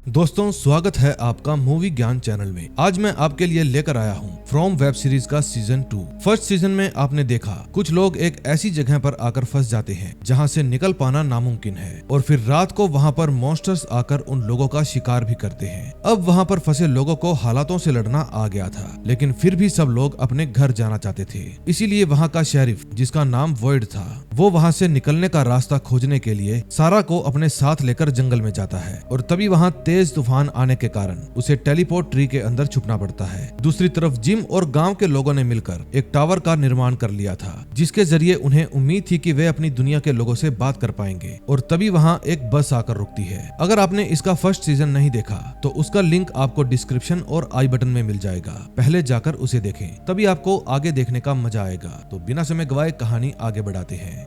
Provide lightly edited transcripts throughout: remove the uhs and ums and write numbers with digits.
दोस्तों, स्वागत है आपका मूवी ज्ञान चैनल में। आज मैं आपके लिए लेकर आया हूँ फ्रॉम वेब सीरीज का सीजन 2। फर्स्ट सीजन में आपने देखा कुछ लोग एक ऐसी जगह पर आकर फंस जाते हैं जहाँ से निकल पाना नामुमकिन है, और फिर रात को वहाँ पर मॉन्स्टर्स आकर उन लोगों का शिकार भी करते हैं। अब वहाँ पर फंसे लोगों को हालातों से लड़ना आ गया था, लेकिन फिर भी सब लोग अपने घर जाना चाहते थे। इसीलिए वहाँ का शेरिफ, जिसका नाम वॉइड था, वो वहाँ से निकलने का रास्ता खोजने के लिए सारा को अपने साथ लेकर जंगल में जाता है। और तभी वहाँ तेज तूफान आने के कारण उसे टेलीपोर्ट ट्री के अंदर छुपना पड़ता है। दूसरी तरफ जिम और गांव के लोगों ने मिलकर एक टावर का निर्माण कर लिया था, जिसके जरिए उन्हें उम्मीद थी कि वे अपनी दुनिया के लोगों से बात कर पाएंगे। और तभी वहाँ एक बस आकर रुकती है। अगर आपने इसका फर्स्ट सीजन नहीं देखा तो उसका लिंक आपको डिस्क्रिप्शन और आई बटन में मिल जाएगा, पहले जाकर उसे देखें, तभी आपको आगे देखने का मजा आएगा। तो बिना समय गवाए कहानी आगे बढ़ाते हैं।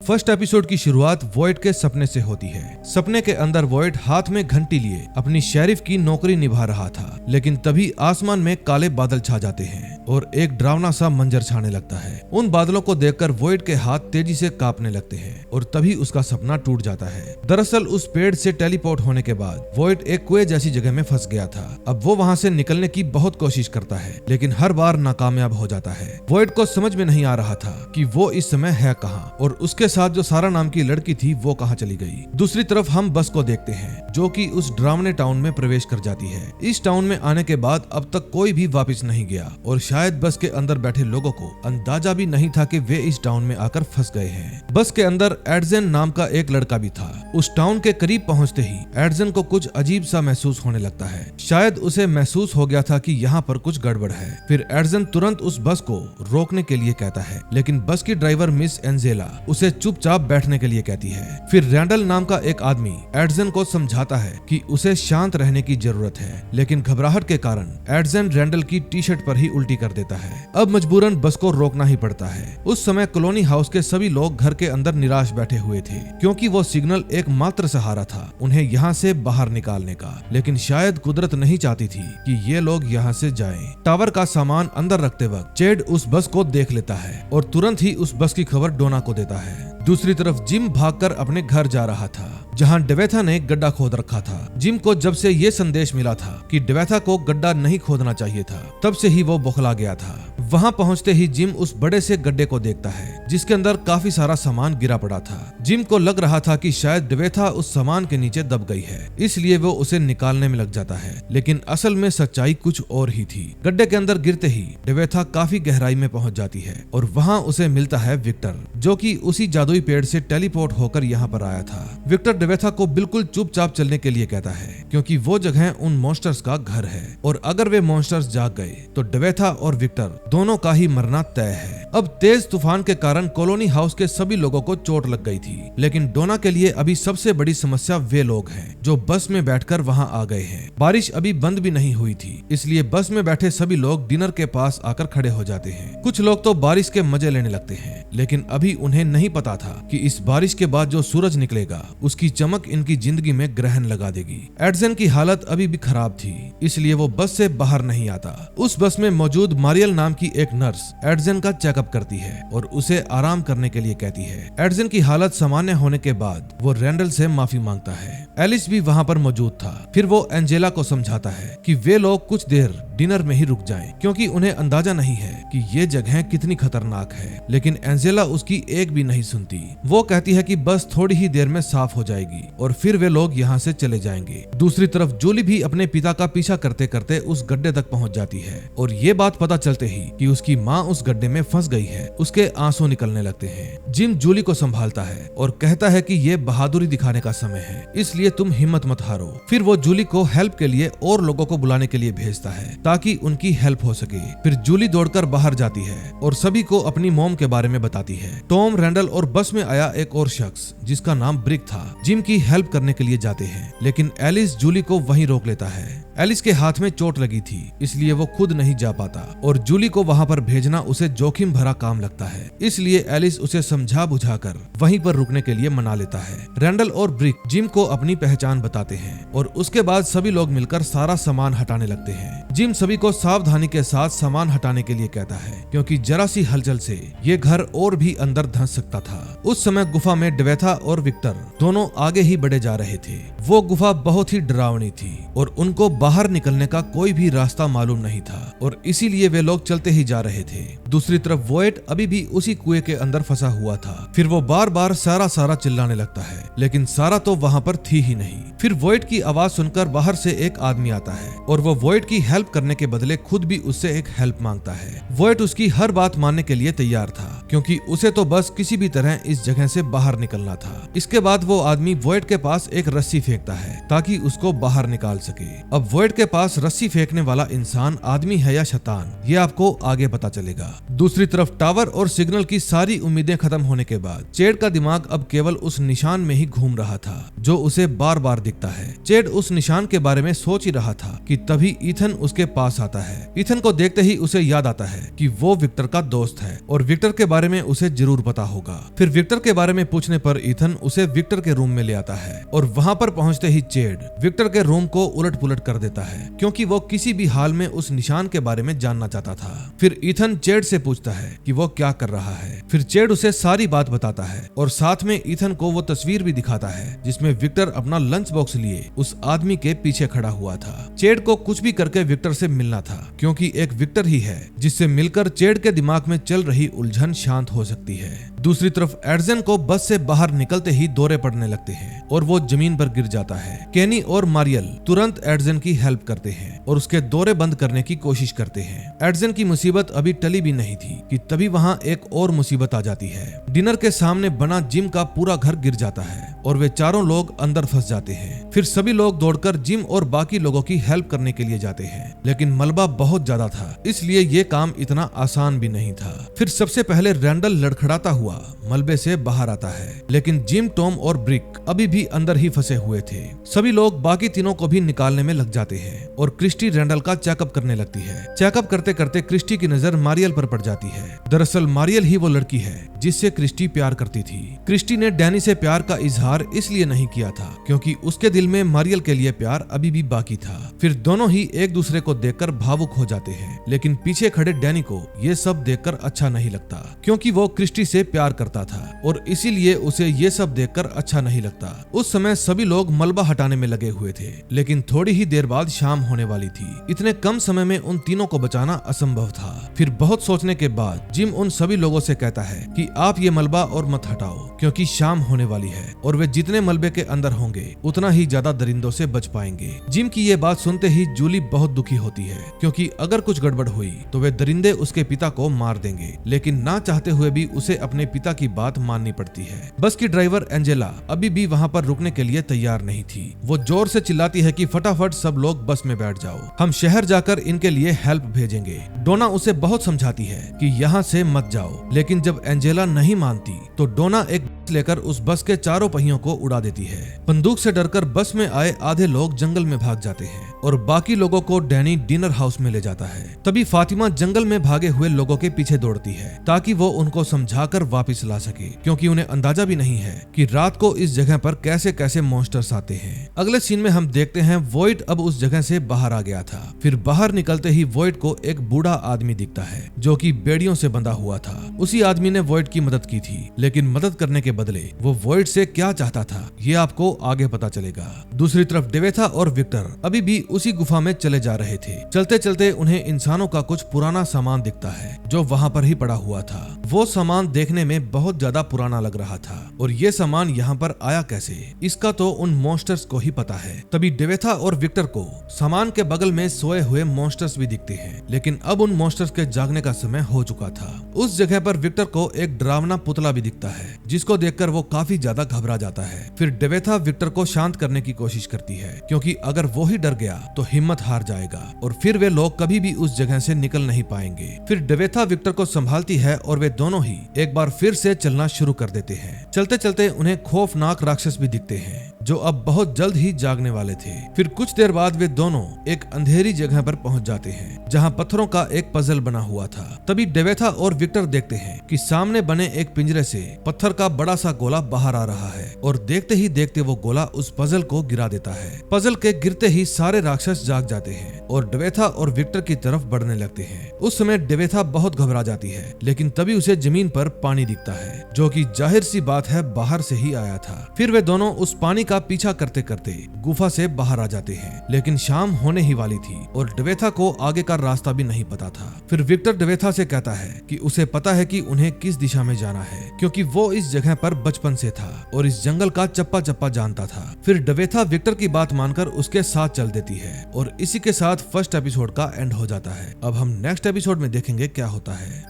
फर्स्ट एपिसोड की शुरुआत वॉइड के सपने से होती है। सपने के अंदर वॉइड हाथ में घंटी लिए अपनी शेरिफ की नौकरी निभा रहा था, लेकिन तभी आसमान में काले बादल छा जाते हैं और एक डरावना सा मंजर छाने लगता है। उन बादलों को देखकर वॉइड के हाथ तेजी से कांपने लगते हैं और तभी उसका सपना टूट जाता है। दरअसल उस पेड़ से टेलीपोर्ट होने के बाद वॉइड एक कुएं जैसी जगह में फंस गया था। अब वो वहाँ से निकलने की बहुत कोशिश करता है, लेकिन हर बार नाकामयाब हो जाता है। वॉइड को समझ में नहीं आ रहा था कि वो इस समय है कहाँ, और उसके साथ जो सारा नाम की लड़की थी वो कहाँ चली गई। दूसरी तरफ हम बस को देखते हैं, जो कि उस डरावने टाउन में प्रवेश कर जाती है। इस टाउन में आने के बाद अब तक कोई भी वापस नहीं गया, और शायद बस के अंदर बैठे लोगों को अंदाजा भी नहीं था कि वे इस टाउन में आकर फंस गए हैं। बस के अंदर एडजन नाम का एक लड़का भी था। उस टाउन के करीब पहुंचते ही एडजन को कुछ अजीब सा महसूस होने लगता है। शायद उसे महसूस हो गया था कि यहाँ पर कुछ गड़बड़ है। फिर एडजन तुरंत उस बस को रोकने के लिए कहता है, लेकिन बस की ड्राइवर मिस एंजेला उसे चुपचाप बैठने के लिए कहती है। फिर रैंडल नाम का एक आदमी एडजन को समझाता है कि उसे शांत रहने की जरूरत है, लेकिन घबराहट के कारण एडजन रैंडल की टी शर्ट पर ही उल्टी कर देता है। अब मजबूरन बस को रोकना ही पड़ता है। उस समय कॉलोनी हाउस के सभी लोग घर के अंदर निराश बैठे हुए थे, क्योंकि वो सिग्नल एकमात्र सहारा था उन्हें यहाँ से बाहर निकालने का। लेकिन शायद कुदरत नहीं चाहती थी कि ये लोग यहाँ से जाएं। टावर का सामान अंदर रखते वक्त चेड उस बस को देख लेता है और तुरंत ही उस बस की खबर डोना को देता है। दूसरी तरफ जिम भागकर अपने घर जा रहा था, जहां डेवेथा ने गड्ढा खोद रखा था। जिम को जब से ये संदेश मिला था कि डेवेथा को गड्ढा नहीं खोदना चाहिए था, तब से ही वो बौखला गया था। वहां पहुंचते ही जिम उस बड़े से गड्ढे को देखता है, जिसके अंदर काफी सारा सामान गिरा पड़ा था। जिम को लग रहा था कि शायद डेवेथा उस सामान के नीचे दब गई है, इसलिए वो उसे निकालने में लग जाता है। लेकिन असल में सच्चाई कुछ और ही थी। गड्ढे के अंदर गिरते ही डेवेथा काफी गहराई में पहुंच जाती है, और वहां उसे मिलता है विक्टर, जो कि उसी जादुई पेड़ से टेलीपोर्ट होकर यहाँ पर आया था। विक्टर डेवेथा को बिल्कुल चुपचाप चलने के लिए कहता है, क्योंकि वो जगह उन मॉन्स्टर्स का घर है, और अगर वे मॉन्स्टर्स जाग गए तो डेवेथा और विक्टर दोनों का ही मरना तय है। अब तेज तूफान के कारण कॉलोनी हाउस के सभी लोगों को चोट लग गई थी, लेकिन डोना के लिए अभी सबसे बड़ी समस्या वे लोग हैं जो बस में बैठकर वहां आ गए हैं। बारिश अभी बंद भी नहीं हुई थी, इसलिए बस में बैठे सभी लोग डिनर के पास आकर खड़े हो जाते हैं। कुछ लोग तो बारिश के मजे लेने लगते हैं, लेकिन अभी उन्हें नहीं पता था कि इस बारिश के बाद जो सूरज निकलेगा उसकी चमक इनकी जिंदगी में ग्रहण लगा देगी। एडजन की हालत अभी भी खराब थी, इसलिए वो बस से बाहर नहीं आता। उस बस में मौजूद मारियल नाम की एक नर्स एडजन का चेकअप करती है और उसे आराम करने के लिए कहती है। एडजन की हालत सामान्य होने के बाद वो रैंडल से माफी मांगता है। एलिस भी वहाँ पर मौजूद था। फिर वो एंजेला को समझाता है कि वे लोग कुछ देर डिनर में ही रुक जाएं, क्योंकि उन्हें अंदाजा नहीं है कि ये जगह कितनी खतरनाक है। लेकिन एंजेला उसकी एक भी नहीं सुनती। वो कहती है कि बस थोड़ी ही देर में साफ हो जाएगी और फिर वे लोग यहाँ से चले जाएंगे। दूसरी तरफ जूली भी अपने पिता का पीछा करते करते उस गड्ढे तक पहुँच जाती है, और ये बात पता चलते ही कि उसकी माँ उस गड्ढे में फंस गई है, उसके आंसू निकलने लगते हैं। जिम जूली को संभालता है और कहता है कि ये बहादुरी दिखाने का समय है, इसलिए तुम हिम्मत मत हारो। फिर वो जूली को हेल्प के लिए और लोगों को बुलाने के लिए भेजता है, ताकि उनकी हेल्प हो सके। फिर जूली दौड़कर बाहर जाती है और सभी को अपनी मॉम के बारे में बताती है। टॉम, रैंडल और बस में आया एक और शख्स जिसका नाम ब्रिक था, जिम की हेल्प करने के लिए जाते हैं, लेकिन एलिस जूली को वहीं रोक लेता है। एलिस के हाथ में चोट लगी थी, इसलिए वो खुद नहीं जा पाता और जूली को वहाँ पर भेजना उसे जोखिम भरा काम लगता है। इसलिए एलिस उसे समझा बुझाकर वहीं पर रुकने के लिए मना लेता है। रैंडल और ब्रिक जिम को अपनी पहचान बताते हैं और उसके बाद सभी लोग मिलकर सारा सामान हटाने लगते हैं। जिम सभी को सावधानी के साथ सामान हटाने के लिए कहता है, क्योंकि जरा सी हलचल से ये घर और भी अंदर धंस सकता था। उस समय गुफा में डेवेथा और विक्टर दोनों आगे ही बढ़े जा रहे थे। वो गुफा बहुत ही डरावनी थी और उनको बाहर निकलने का कोई भी रास्ता मालूम नहीं था और इसीलिए वे लोग चलते ही जा रहे थे। दूसरी तरफ वोएट अभी भी उसी कुएं के अंदर फंसा हुआ था। फिर वो बार बार सारा सारा चिल्लाने लगता है, लेकिन सारा तो वहाँ पर थी ही नहीं। फिर वोएट की आवाज सुनकर बाहर से एक आदमी आता है और वो वोएट की हेल्प करने के बदले खुद भी उससे एक हेल्प मांगता है। वोएट उसकी हर बात मानने के लिए तैयार था, क्योंकि उसे तो बस किसी भी तरह इस जगह से बाहर निकलना था। इसके बाद वो आदमी वोएट के पास एक रस्सी फेंकता है ताकि उसको बाहर निकाल सके। अब वोएट के पास रस्सी फेंकने वाला इंसान आदमी है या शैतान, ये आपको आगे पता चलेगा। दूसरी तरफ टावर और सिग्नल की सारी उम्मीदें खत्म होने के बाद चेड का दिमाग अब केवल उस निशान में ही घूम रहा था जो उसे बार बार दिखता है। चेड उस निशान के बारे में सोच ही रहा था कि तभी ईथन उसके पास आता है। ईथन को देखते ही उसे याद आता है कि वो विक्टर का दोस्त है और विक्टर के बारे में उसे जरूर पता होगा। फिर विक्टर के बारे में पूछने पर ईथन उसे विक्टर के रूम में ले आता है और वहाँ पर पहुँचते ही चेड विक्टर के रूम को उलट पुलट कर देता है, क्योंकि वो किसी भी हाल में उस निशान के बारे में जानना चाहता था। फिर ईथन चेड से पूछता है कि वो क्या कर रहा है। फिर चेड उसे सारी बात बताता है और साथ में ईथन को वो तस्वीर भी दिखाता है जिसमें विक्टर अपना लंच बॉक्स लिए उस आदमी के पीछे खड़ा हुआ था। चेड को कुछ भी करके विक्टर से मिलना था, क्योंकि एक विक्टर ही है जिससे मिलकर चेड के दिमाग में चल रही उलझन शांत हो सकती है। दूसरी तरफ एडजन को बस से बाहर निकलते ही दौरे पड़ने लगते हैं और वो जमीन पर गिर जाता है। केनी और मारियल तुरंत एडजन की हेल्प करते हैं और उसके दौरे बंद करने की कोशिश करते हैं। एडजन की मुसीबत अभी टली भी नहीं थी कि तभी वहाँ एक और मुसीबत आ जाती है। डिनर के सामने बना जिम का पूरा घर गिर जाता है और वे चारों लोग अंदर फंस जाते हैं। फिर सभी लोग दौड़कर जिम और बाकी लोगों की हेल्प करने के लिए जाते हैं, लेकिन मलबा बहुत ज्यादा था, इसलिए ये काम इतना आसान भी नहीं था। फिर सबसे पहले रैंडल लड़खड़ाता हुआ मलबे से बाहर आता है, लेकिन जिम, टॉम और ब्रिक अभी भी अंदर ही फंसे हुए थे। सभी लोग बाकी तीनों को भी निकालने में लग जाते हैं और क्रिस्टी रैंडल का चेकअप करने लगती है। चेकअप करते करते क्रिस्टी की नजर मारियल पर पड़ जाती है। दरअसल मारियल ही वो लड़की है जिससे क्रिस्टी प्यार करती थी। क्रिस्टी ने डैनी से प्यार का इजहार इसलिए नहीं किया था क्योंकि उसके दिल में मारियल के लिए प्यार अभी भी बाकी था। फिर दोनों ही एक दूसरे को देखकर भावुक हो जाते हैं, लेकिन पीछे खड़े डैनी को ये सब देखकर अच्छा नहीं लगता, क्योंकि वो क्रिस्टी से प्यार करता था और इसीलिए उसे ये सब देखकर अच्छा नहीं लगता। उस समय सभी लोग मलबा हटाने में लगे हुए थे, लेकिन थोड़ी ही देर बाद शाम होने वाली थी। इतने कम समय में उन तीनों को बचाना असंभव था। फिर बहुत सोचने के बाद जिम उन सभी लोगों से कहता है कि आप ये मलबा और मत हटाओ, क्योंकि शाम होने वाली है और वे जितने मलबे के अंदर होंगे उतना ही ज्यादा दरिंदों से बच पाएंगे। जिम की ये बात सुनते ही जूली बहुत दुखी होती है, क्योंकि अगर कुछ गड़बड़ हुई तो वे दरिंदे उसके पिता को मार देंगे, लेकिन ना चाहते हुए भी उसे अपने पिता की बात माननी पड़ती है। बस की ड्राइवर एंजेला अभी भी वहाँ पर रुकने के लिए तैयार नहीं थी। वो जोर से चिल्लाती है कि फटाफट सब लोग बस में बैठ जाओ, हम शहर जाकर इनके लिए हेल्प भेजेंगे। डोना उसे बहुत समझाती है कि यहाँ से मत जाओ, लेकिन जब एंजेला नहीं मानती तो डोना एक लेकर उस बस के चारों पहियों को उड़ा देती है। बंदूक से डरकर बस में आए आधे लोग जंगल में भाग जाते हैं और बाकी लोगों को डैनी डिनर हाउस में ले जाता है। तभी फातिमा जंगल में भागे हुए लोगों के पीछे दौड़ती है ताकि वो उनको समझाकर वापस ला सके, क्योंकि उन्हें अंदाजा भी नहीं है कि रात को इस जगह पर कैसे कैसे मॉन्स्टर्स आते हैं। अगले सीन में हम देखते हैं वॉइड अब उस जगह से बाहर आ गया था। फिर बाहर निकलते ही वॉइड को एक बूढ़ा आदमी दिखता है जो कि बेड़ियों से बंधा हुआ था। उसी आदमी ने वॉइड की मदद की थी, लेकिन मदद करने के बदले वो वॉइड से क्या चाहता था ये आपको आगे पता चलेगा। दूसरी तरफ डेवेथा और विक्टर अभी भी उसी गुफा में चले जा रहे थे। चलते चलते उन्हें इंसानों का कुछ पुराना सामान दिखता है जो वहाँ पर ही पड़ा हुआ था। वो सामान देखने में बहुत ज्यादा पुराना लग रहा था और ये सामान यहाँ पर आया कैसे, इसका तो उन मॉन्स्टर्स को ही पता है। तभी डेवेथा और विक्टर को सामान के बगल में सोए हुए मॉन्स्टर्स भी दिखते हैं, लेकिन अब उन मॉन्स्टर्स के जागने का समय हो चुका था। उस जगह पर विक्टर को एक डरावना पुतला भी दिखता है जिसको देखकर वो काफी ज्यादा घबरा जाता है। फिर डेवेथा विक्टर को शांत करने की कोशिश करती है, क्योंकि अगर वो ही डर गया तो हिम्मत हार जाएगा और फिर वे लोग कभी भी उस जगह से निकल नहीं पाएंगे। फिर डेवेथा विक्टर को संभालती है और वे दोनों ही एक बार फिर से चलना शुरू कर देते हैं। चलते चलते उन्हें खौफनाक राक्षस भी दिखते हैं जो अब बहुत जल्द ही जागने वाले थे। फिर कुछ देर बाद वे दोनों एक अंधेरी जगह पर पहुंच जाते हैं जहां पत्थरों का एक पजल बना हुआ था। तभी डेवेथा और विक्टर देखते हैं कि सामने बने एक पिंजरे से पत्थर का बड़ा सा गोला बाहर आ रहा है और देखते ही देखते वो गोला उस पजल को गिरा देता है। पजल के गिरते ही सारे राक्षस जाग जाते हैं और डेवेथा और विक्टर की तरफ बढ़ने लगते हैं। उस समय डेवेथा बहुत घबरा जाती है, लेकिन तभी उसे जमीन पर पानी दिखता है जो कि जाहिर सी बात है बाहर से ही आया था। फिर वे दोनों उस पानी का पीछा करते करते गुफा से बाहर आ जाते हैं, लेकिन शाम होने ही वाली थी और डेवेथा को आगे का रास्ता भी नहीं पता था। फिर विक्टर डेवेथा से कहता है कि उसे पता है कि उन्हें किस दिशा में जाना है, क्योंकि वो इस जगह पर बचपन से था और इस जंगल का चप्पा चप्पा जानता था। फिर डेवेथा विक्टर की बात मानकर उसके साथ चल देती है और इसी के साथ फर्स्ट एपिसोड का एंड हो जाता है। अब हम नेक्स्ट एपिसोड में देखेंगे क्या होता है।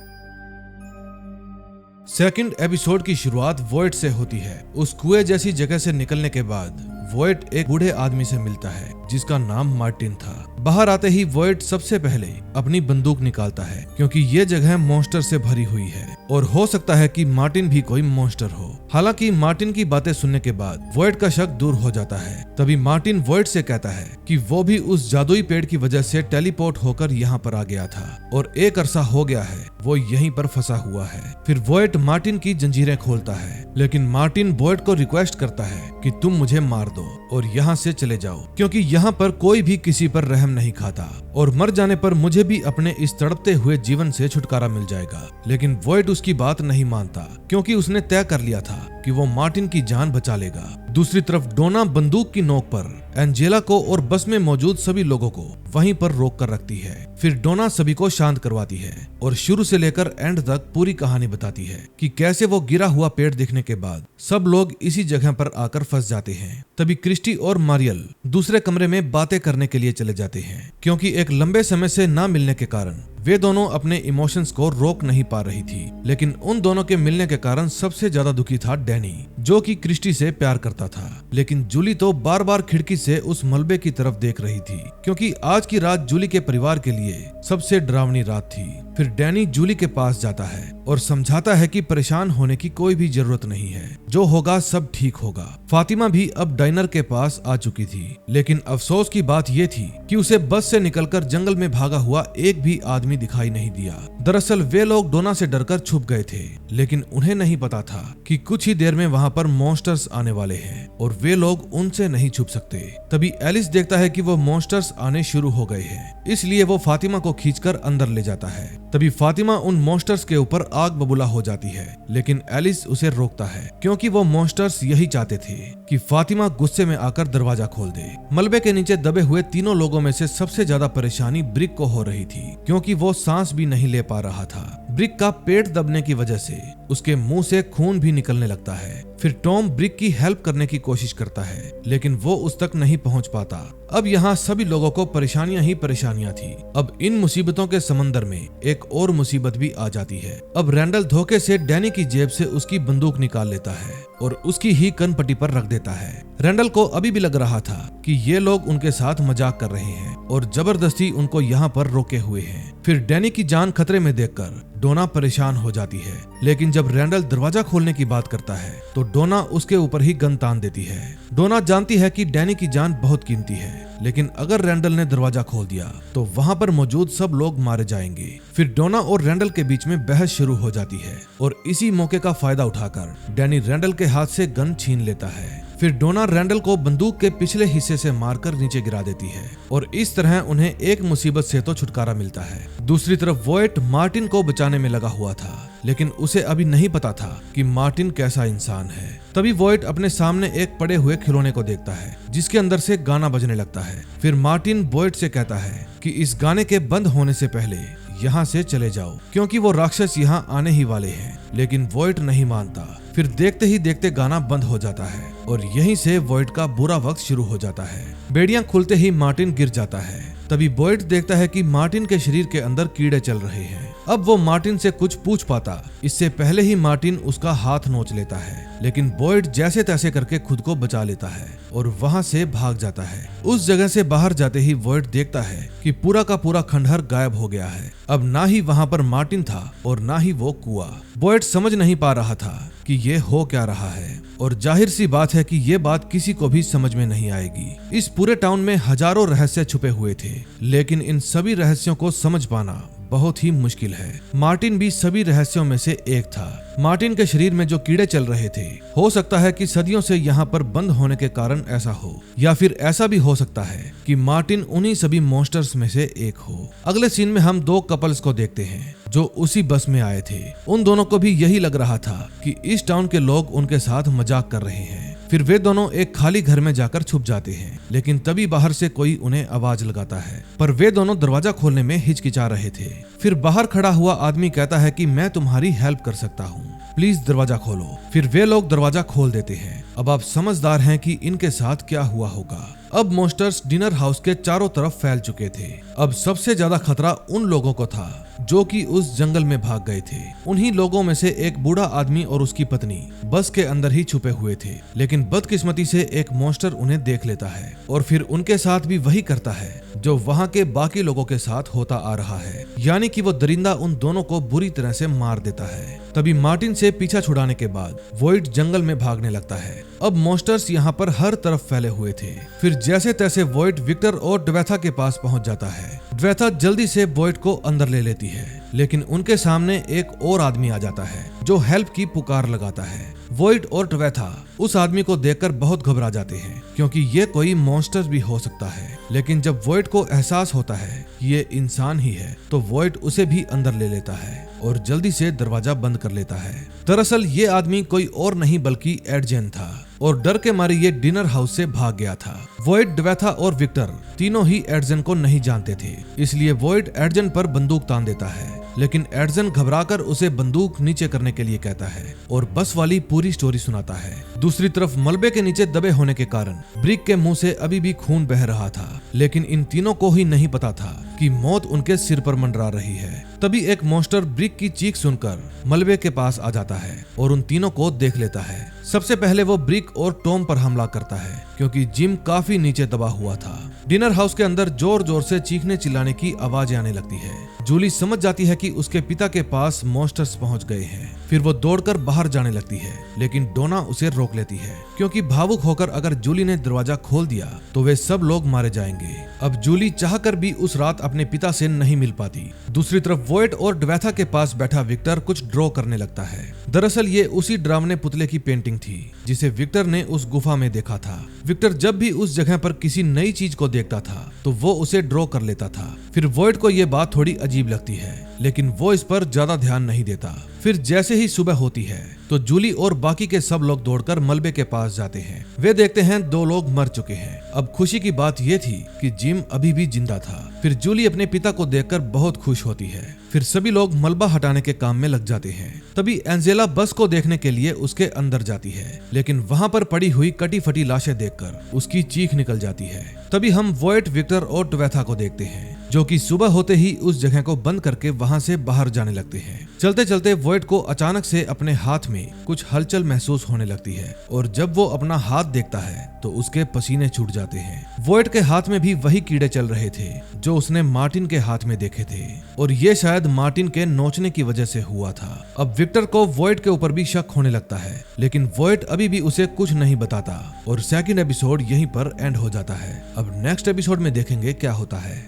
सेकंड एपिसोड की शुरुआत वॉइड से होती है। उस कुएं जैसी जगह से निकलने के बाद वॉइड एक बूढ़े आदमी से मिलता है जिसका नाम मार्टिन था। बाहर आते ही वॉइड सबसे पहले अपनी बंदूक निकालता है, क्योंकि ये जगह मॉन्स्टर से भरी हुई है और हो सकता है कि मार्टिन भी कोई मॉन्स्टर हो। हालांकि मार्टिन की बातें सुनने के बाद वॉइड का शक दूर हो जाता है। तभी मार्टिन वॉइड से कहता है कि वो भी उस जादुई पेड़ की वजह से टेलीपोर्ट होकर यहाँ पर आ गया था और एक अरसा हो गया है वो यहीं पर फंसा हुआ है। फिर वॉइड मार्टिन की जंजीरें खोलता है, लेकिन मार्टिन वॉइड को रिक्वेस्ट करता है कि तुम मुझे मार दो और यहाँ से चले जाओ, क्योंकि यहाँ पर कोई भी किसी पर रहम नहीं खाता और मर जाने पर मुझे भी अपने इस तड़पते हुए जीवन से छुटकारा मिल जाएगा। लेकिन वॉइड उसकी बात नहीं मानता, क्योंकि उसने तय कर लिया था कि वो मार्टिन की जान बचा लेगा। दूसरी तरफ डोना बंदूक की नोक पर एंजेला को और बस में मौजूद सभी लोगों को वहीं पर रोक कर रखती है। फिर डोना सभी को शांत करवाती है और शुरू से लेकर एंड तक पूरी कहानी बताती है कि कैसे वो गिरा हुआ पेड़ दिखने के बाद सब लोग इसी जगह पर आकर फंस जाते हैं। तभी क्रिस्टी और मारियल दूसरे कमरे में बातें करने के लिए चले जाते हैं, क्योंकि एक लंबे समय से ना मिलने के कारण वे दोनों अपने इमोशंस को रोक नहीं पा रही थी। लेकिन उन दोनों के मिलने के कारण सबसे ज्यादा दुखी था डैनी, जो कि क्रिस्टी से प्यार करता था। लेकिन जूली तो बार बार खिड़की से उस मलबे की तरफ देख रही थी, क्योंकि आज की रात जूली के परिवार के लिए सबसे डरावनी रात थी। फिर डैनी जूली के पास जाता है और समझाता है कि परेशान होने की कोई भी जरूरत नहीं है, जो होगा सब ठीक होगा। फातिमा भी अब डाइनर के पास आ चुकी थी, लेकिन अफसोस की बात ये थी कि उसे बस से निकलकर जंगल में भागा हुआ एक भी आदमी दिखाई नहीं दिया। दरअसल वे लोग डोना से डरकर छुप गए थे, लेकिन उन्हें नहीं पता था कि कुछ ही देर में वहां पर मॉन्स्टर्स आने वाले हैं और वे लोग उनसे नहीं छुप सकते। तभी एलिस देखता है कि वो मॉन्स्टर्स आने शुरू हो गए हैं, इसलिए वो फातिमा को खींचकर अंदर ले जाता है। तभी फातिमा उन मॉन्स्टर्स के ऊपर आग बबूला हो जाती है, लेकिन एलिस उसे रोकता है, क्योंकि वो मॉन्स्टर्स यही चाहते थे कि फातिमा गुस्से में आकर दरवाजा खोल दे। मलबे के नीचे दबे हुए तीनों लोगों में से सबसे ज्यादा परेशानी ब्रिक को हो रही थी, क्योंकि वो सांस भी नहीं ले पा रहा था। ब्रिक का पेट दबने की वजह से उसके मुंह से खून भी निकलने लगता है। फिर टॉम ब्रिक की हेल्प करने की कोशिश करता है, लेकिन वो उस तक नहीं पहुंच पाता। अब यहाँ सभी लोगों को परेशानियां ही परेशानियां थी। अब इन मुसीबतों के समंदर में एक और मुसीबत भी आ जाती है। अब रैंडल धोखे से डैनी की जेब से उसकी बंदूक निकाल लेता है और उसकी ही कनपट्टी पर रख देता है। रैंडल को अभी भी लग रहा था कि ये लोग उनके साथ मजाक कर रहे हैं और जबरदस्ती उनको यहाँ पर रोके हुए हैं। फिर डैनी की जान खतरे में देखकर डोना परेशान हो जाती है, लेकिन जब रैंडल दरवाजा खोलने की बात करता है तो डोना उसके ऊपर ही गन तान देती है। डोना जानती है कि डैनी की जान बहुत कीमती है, लेकिन अगर रैंडल ने दरवाजा खोल दिया तो वहाँ पर मौजूद सब लोग मारे जाएंगे। फिर डोना और रैंडल के बीच में बहस शुरू हो जाती है और इसी मौके का फायदा उठाकर डैनी रैंडल के हाथ से गन छीन लेता है। फिर डोना रैंडल को बंदूक के पिछले हिस्से से मारकर नीचे गिरा देती है और इस तरह उन्हें एक मुसीबत से तो छुटकारा मिलता है। दूसरी तरफ वॉइट मार्टिन को बचाने में लगा हुआ था, लेकिन उसे अभी नहीं पता था कि मार्टिन कैसा इंसान है। तभी वॉइट अपने सामने एक पड़े हुए खिलौने को देखता है, जिसके अंदर से गाना बजने लगता है। फिर मार्टिन वॉइट से कहता है कि इस गाने के बंद होने से पहले यहाँ से चले जाओ, क्योंकि वो राक्षस यहाँ आने ही वाले हैं। लेकिन वॉइट नहीं मानता। फिर देखते ही देखते गाना बंद हो जाता है और यहीं से वॉइट का बुरा वक्त शुरू हो जाता है। बेड़ियां खुलते ही मार्टिन गिर जाता है। तभी वॉइट देखता है कि मार्टिन के शरीर के अंदर कीड़े चल रहे हैं। अब वो मार्टिन से कुछ पूछ पाता, इससे पहले ही मार्टिन उसका हाथ नोच लेता है, लेकिन वॉइट जैसे तैसे करके खुद को बचा लेता है और वहां से भाग जाता है। उस जगह से बाहर जाते ही वॉइट देखता है कि पूरा का पूरा खंडहर गायब हो गया है। अब ना ही वहां पर मार्टिन था और ना ही वो कुआं। वॉइट समझ नहीं पा रहा था कि ये हो क्या रहा है। और जाहिर सी बात है कि ये बात किसी को भी समझ में नहीं आएगी। इस पूरे टाउन में हजारों रहस्य छुपे हुए थे, लेकिन इन सभी रहस्यों को समझ पाना बहुत ही मुश्किल है। मार्टिन भी सभी रहस्यों में से एक था। मार्टिन के शरीर में जो कीड़े चल रहे थे, हो सकता है कि सदियों से यहाँ पर बंद होने के कारण ऐसा हो, या फिर ऐसा भी हो सकता है कि मार्टिन उन्हीं सभी मॉन्स्टर्स में से एक हो। अगले सीन में हम दो कपल्स को देखते हैं जो उसी बस में आए थे। उन दोनों को भी यही लग रहा था कि इस टाउन के लोग उनके साथ मजाक कर रहे हैं। फिर वे दोनों एक खाली घर में जाकर छुप जाते हैं, लेकिन तभी बाहर से कोई उन्हें आवाज लगाता है, पर वे दोनों दरवाजा खोलने में हिचकिचा रहे थे। फिर बाहर खड़ा हुआ आदमी कहता है कि मैं तुम्हारी हेल्प कर सकता हूँ, प्लीज दरवाजा खोलो। फिर वे लोग दरवाजा खोल देते हैं। अब आप समझदार हैं कि इनके साथ क्या हुआ होगा। अब मॉन्स्टर्स डिनर हाउस के चारों तरफ फैल चुके थे। अब सबसे ज्यादा खतरा उन लोगों को था जो कि उस जंगल में भाग गए थे। उन्हीं लोगों में से एक बूढ़ा आदमी और उसकी पत्नी बस के अंदर ही छुपे हुए थे, लेकिन बदकिस्मती से एक मॉन्स्टर उन्हें देख लेता है और फिर उनके साथ भी वही करता है जो वहाँ के बाकी लोगों के साथ होता आ रहा है, यानी कि वो दरिंदा उन दोनों को बुरी तरह से मार देता है। तभी मार्टिन से पीछा छुड़ाने के बाद वॉइड जंगल में भागने लगता है। अब मॉन्स्टर्स यहाँ पर हर तरफ फैले हुए थे। फिर जैसे तैसे वॉइड विक्टर और ड्वेथा के पास पहुंच जाता है। ड्वेथा जल्दी से वॉइड को अंदर ले लेती है, लेकिन उनके सामने एक और आदमी आ जाता है जो हेल्प की पुकार लगाता है। वॉइड और ड्वेथा उस आदमी को देखकर बहुत घबरा जाते हैं, क्योंकि ये कोई मॉन्स्टर भी हो सकता है। लेकिन जब वॉइड को एहसास होता है कि ये इंसान ही है, तो वॉइड उसे भी अंदर ले लेता है और जल्दी से दरवाजा बंद कर लेता है। दरअसल ये आदमी कोई और नहीं बल्कि एडजेन था, और डर के मारे ये डिनर हाउस से भाग गया था। वॉइड, ड्वेथा और विक्टर तीनों ही एडजेन को नहीं जानते थे, इसलिए वॉइड एडजेन पर बंदूक तान देता है, लेकिन एडजेन घबराकर उसे बंदूक नीचे करने के लिए कहता है और बस वाली पूरी स्टोरी सुनाता है। दूसरी तरफ मलबे के नीचे दबे होने के कारण ब्रिक के मुंह से अभी भी खून बह रहा था, लेकिन इन तीनों को ही नहीं पता था कि मौत उनके सिर पर मंडरा रही है। तभी एक मॉन्स्टर ब्रिक की चीख सुनकर मलबे के पास आ जाता है और उन तीनों को देख लेता है। सबसे पहले वो ब्रिक और टॉम पर हमला करता है, क्योंकि जिम काफी नीचे दबा हुआ था। डिनर हाउस के अंदर जोर जोर से चीखने चिल्लाने की आवाजें आने लगती है। जूली समझ जाती है कि उसके पिता के पास मॉन्स्टर्स पहुंच गए हैं। फिर वो दौड़कर बाहर जाने लगती है, लेकिन डोना उसे रोक लेती है, क्योंकि भावुक होकर अगर जूली ने दरवाजा खोल दिया तो वे सब लोग मारे जाएंगे। अब जूली चाहकर भी उस रात अपने पिता से नहीं मिल पाती। दूसरी तरफ वॉइड और ड्वेथा के पास बैठा विक्टर कुछ ड्रॉ करने लगता है। दरअसल ये उसी डरावने पुतले की पेंटिंग थी जिसे विक्टर ने उस गुफा में देखा था। विक्टर जब भी उस जगह पर किसी नई चीज को देखता था तो वो उसे ड्रॉ कर लेता था। फिर वॉइड को ये बात थोड़ी अजीब लगती है, लेकिन वो इस पर ज्यादा ध्यान नहीं देता। फिर जैसे ही सुबह होती है तो जूली और बाकी के सब लोग दौड़कर मलबे के पास जाते हैं। वे देखते हैं 2 लोग मर चुके हैं। अब खुशी की बात यह थी कि जिम अभी भी जिंदा था। फिर जूली अपने पिता को देखकर बहुत खुश होती है। फिर सभी लोग मलबा हटाने के काम में लग जाते हैं। तभी एंजेला बस को देखने के लिए उसके अंदर जाती है, लेकिन वहाँ पर पड़ी हुई कटी फटी लाशें देखकर उसकी चीख निकल जाती है। तभी हम वॉइड, विक्टर और ड्वेथा को देखते हैं, जो कि सुबह होते ही उस जगह को बंद करके वहाँ से बाहर जाने लगते हैं। चलते चलते वॉइड को अचानक से अपने हाथ में कुछ हलचल महसूस होने लगती है, और जब वो अपना हाथ देखता है तो उसके पसीने छूट जाते हैं। वॉइड के हाथ में भी वही कीड़े चल रहे थे जो उसने मार्टिन के हाथ में देखे थे, और ये शायद मार्टिन के नोचने की वजह से हुआ था। अब विक्टर को वॉइड के ऊपर भी शक होने लगता है, लेकिन वॉइड अभी भी उसे कुछ नहीं बताता, और सेकंड एपिसोड यहीं पर एंड हो जाता है। अब नेक्स्ट एपिसोड में देखेंगे क्या होता है।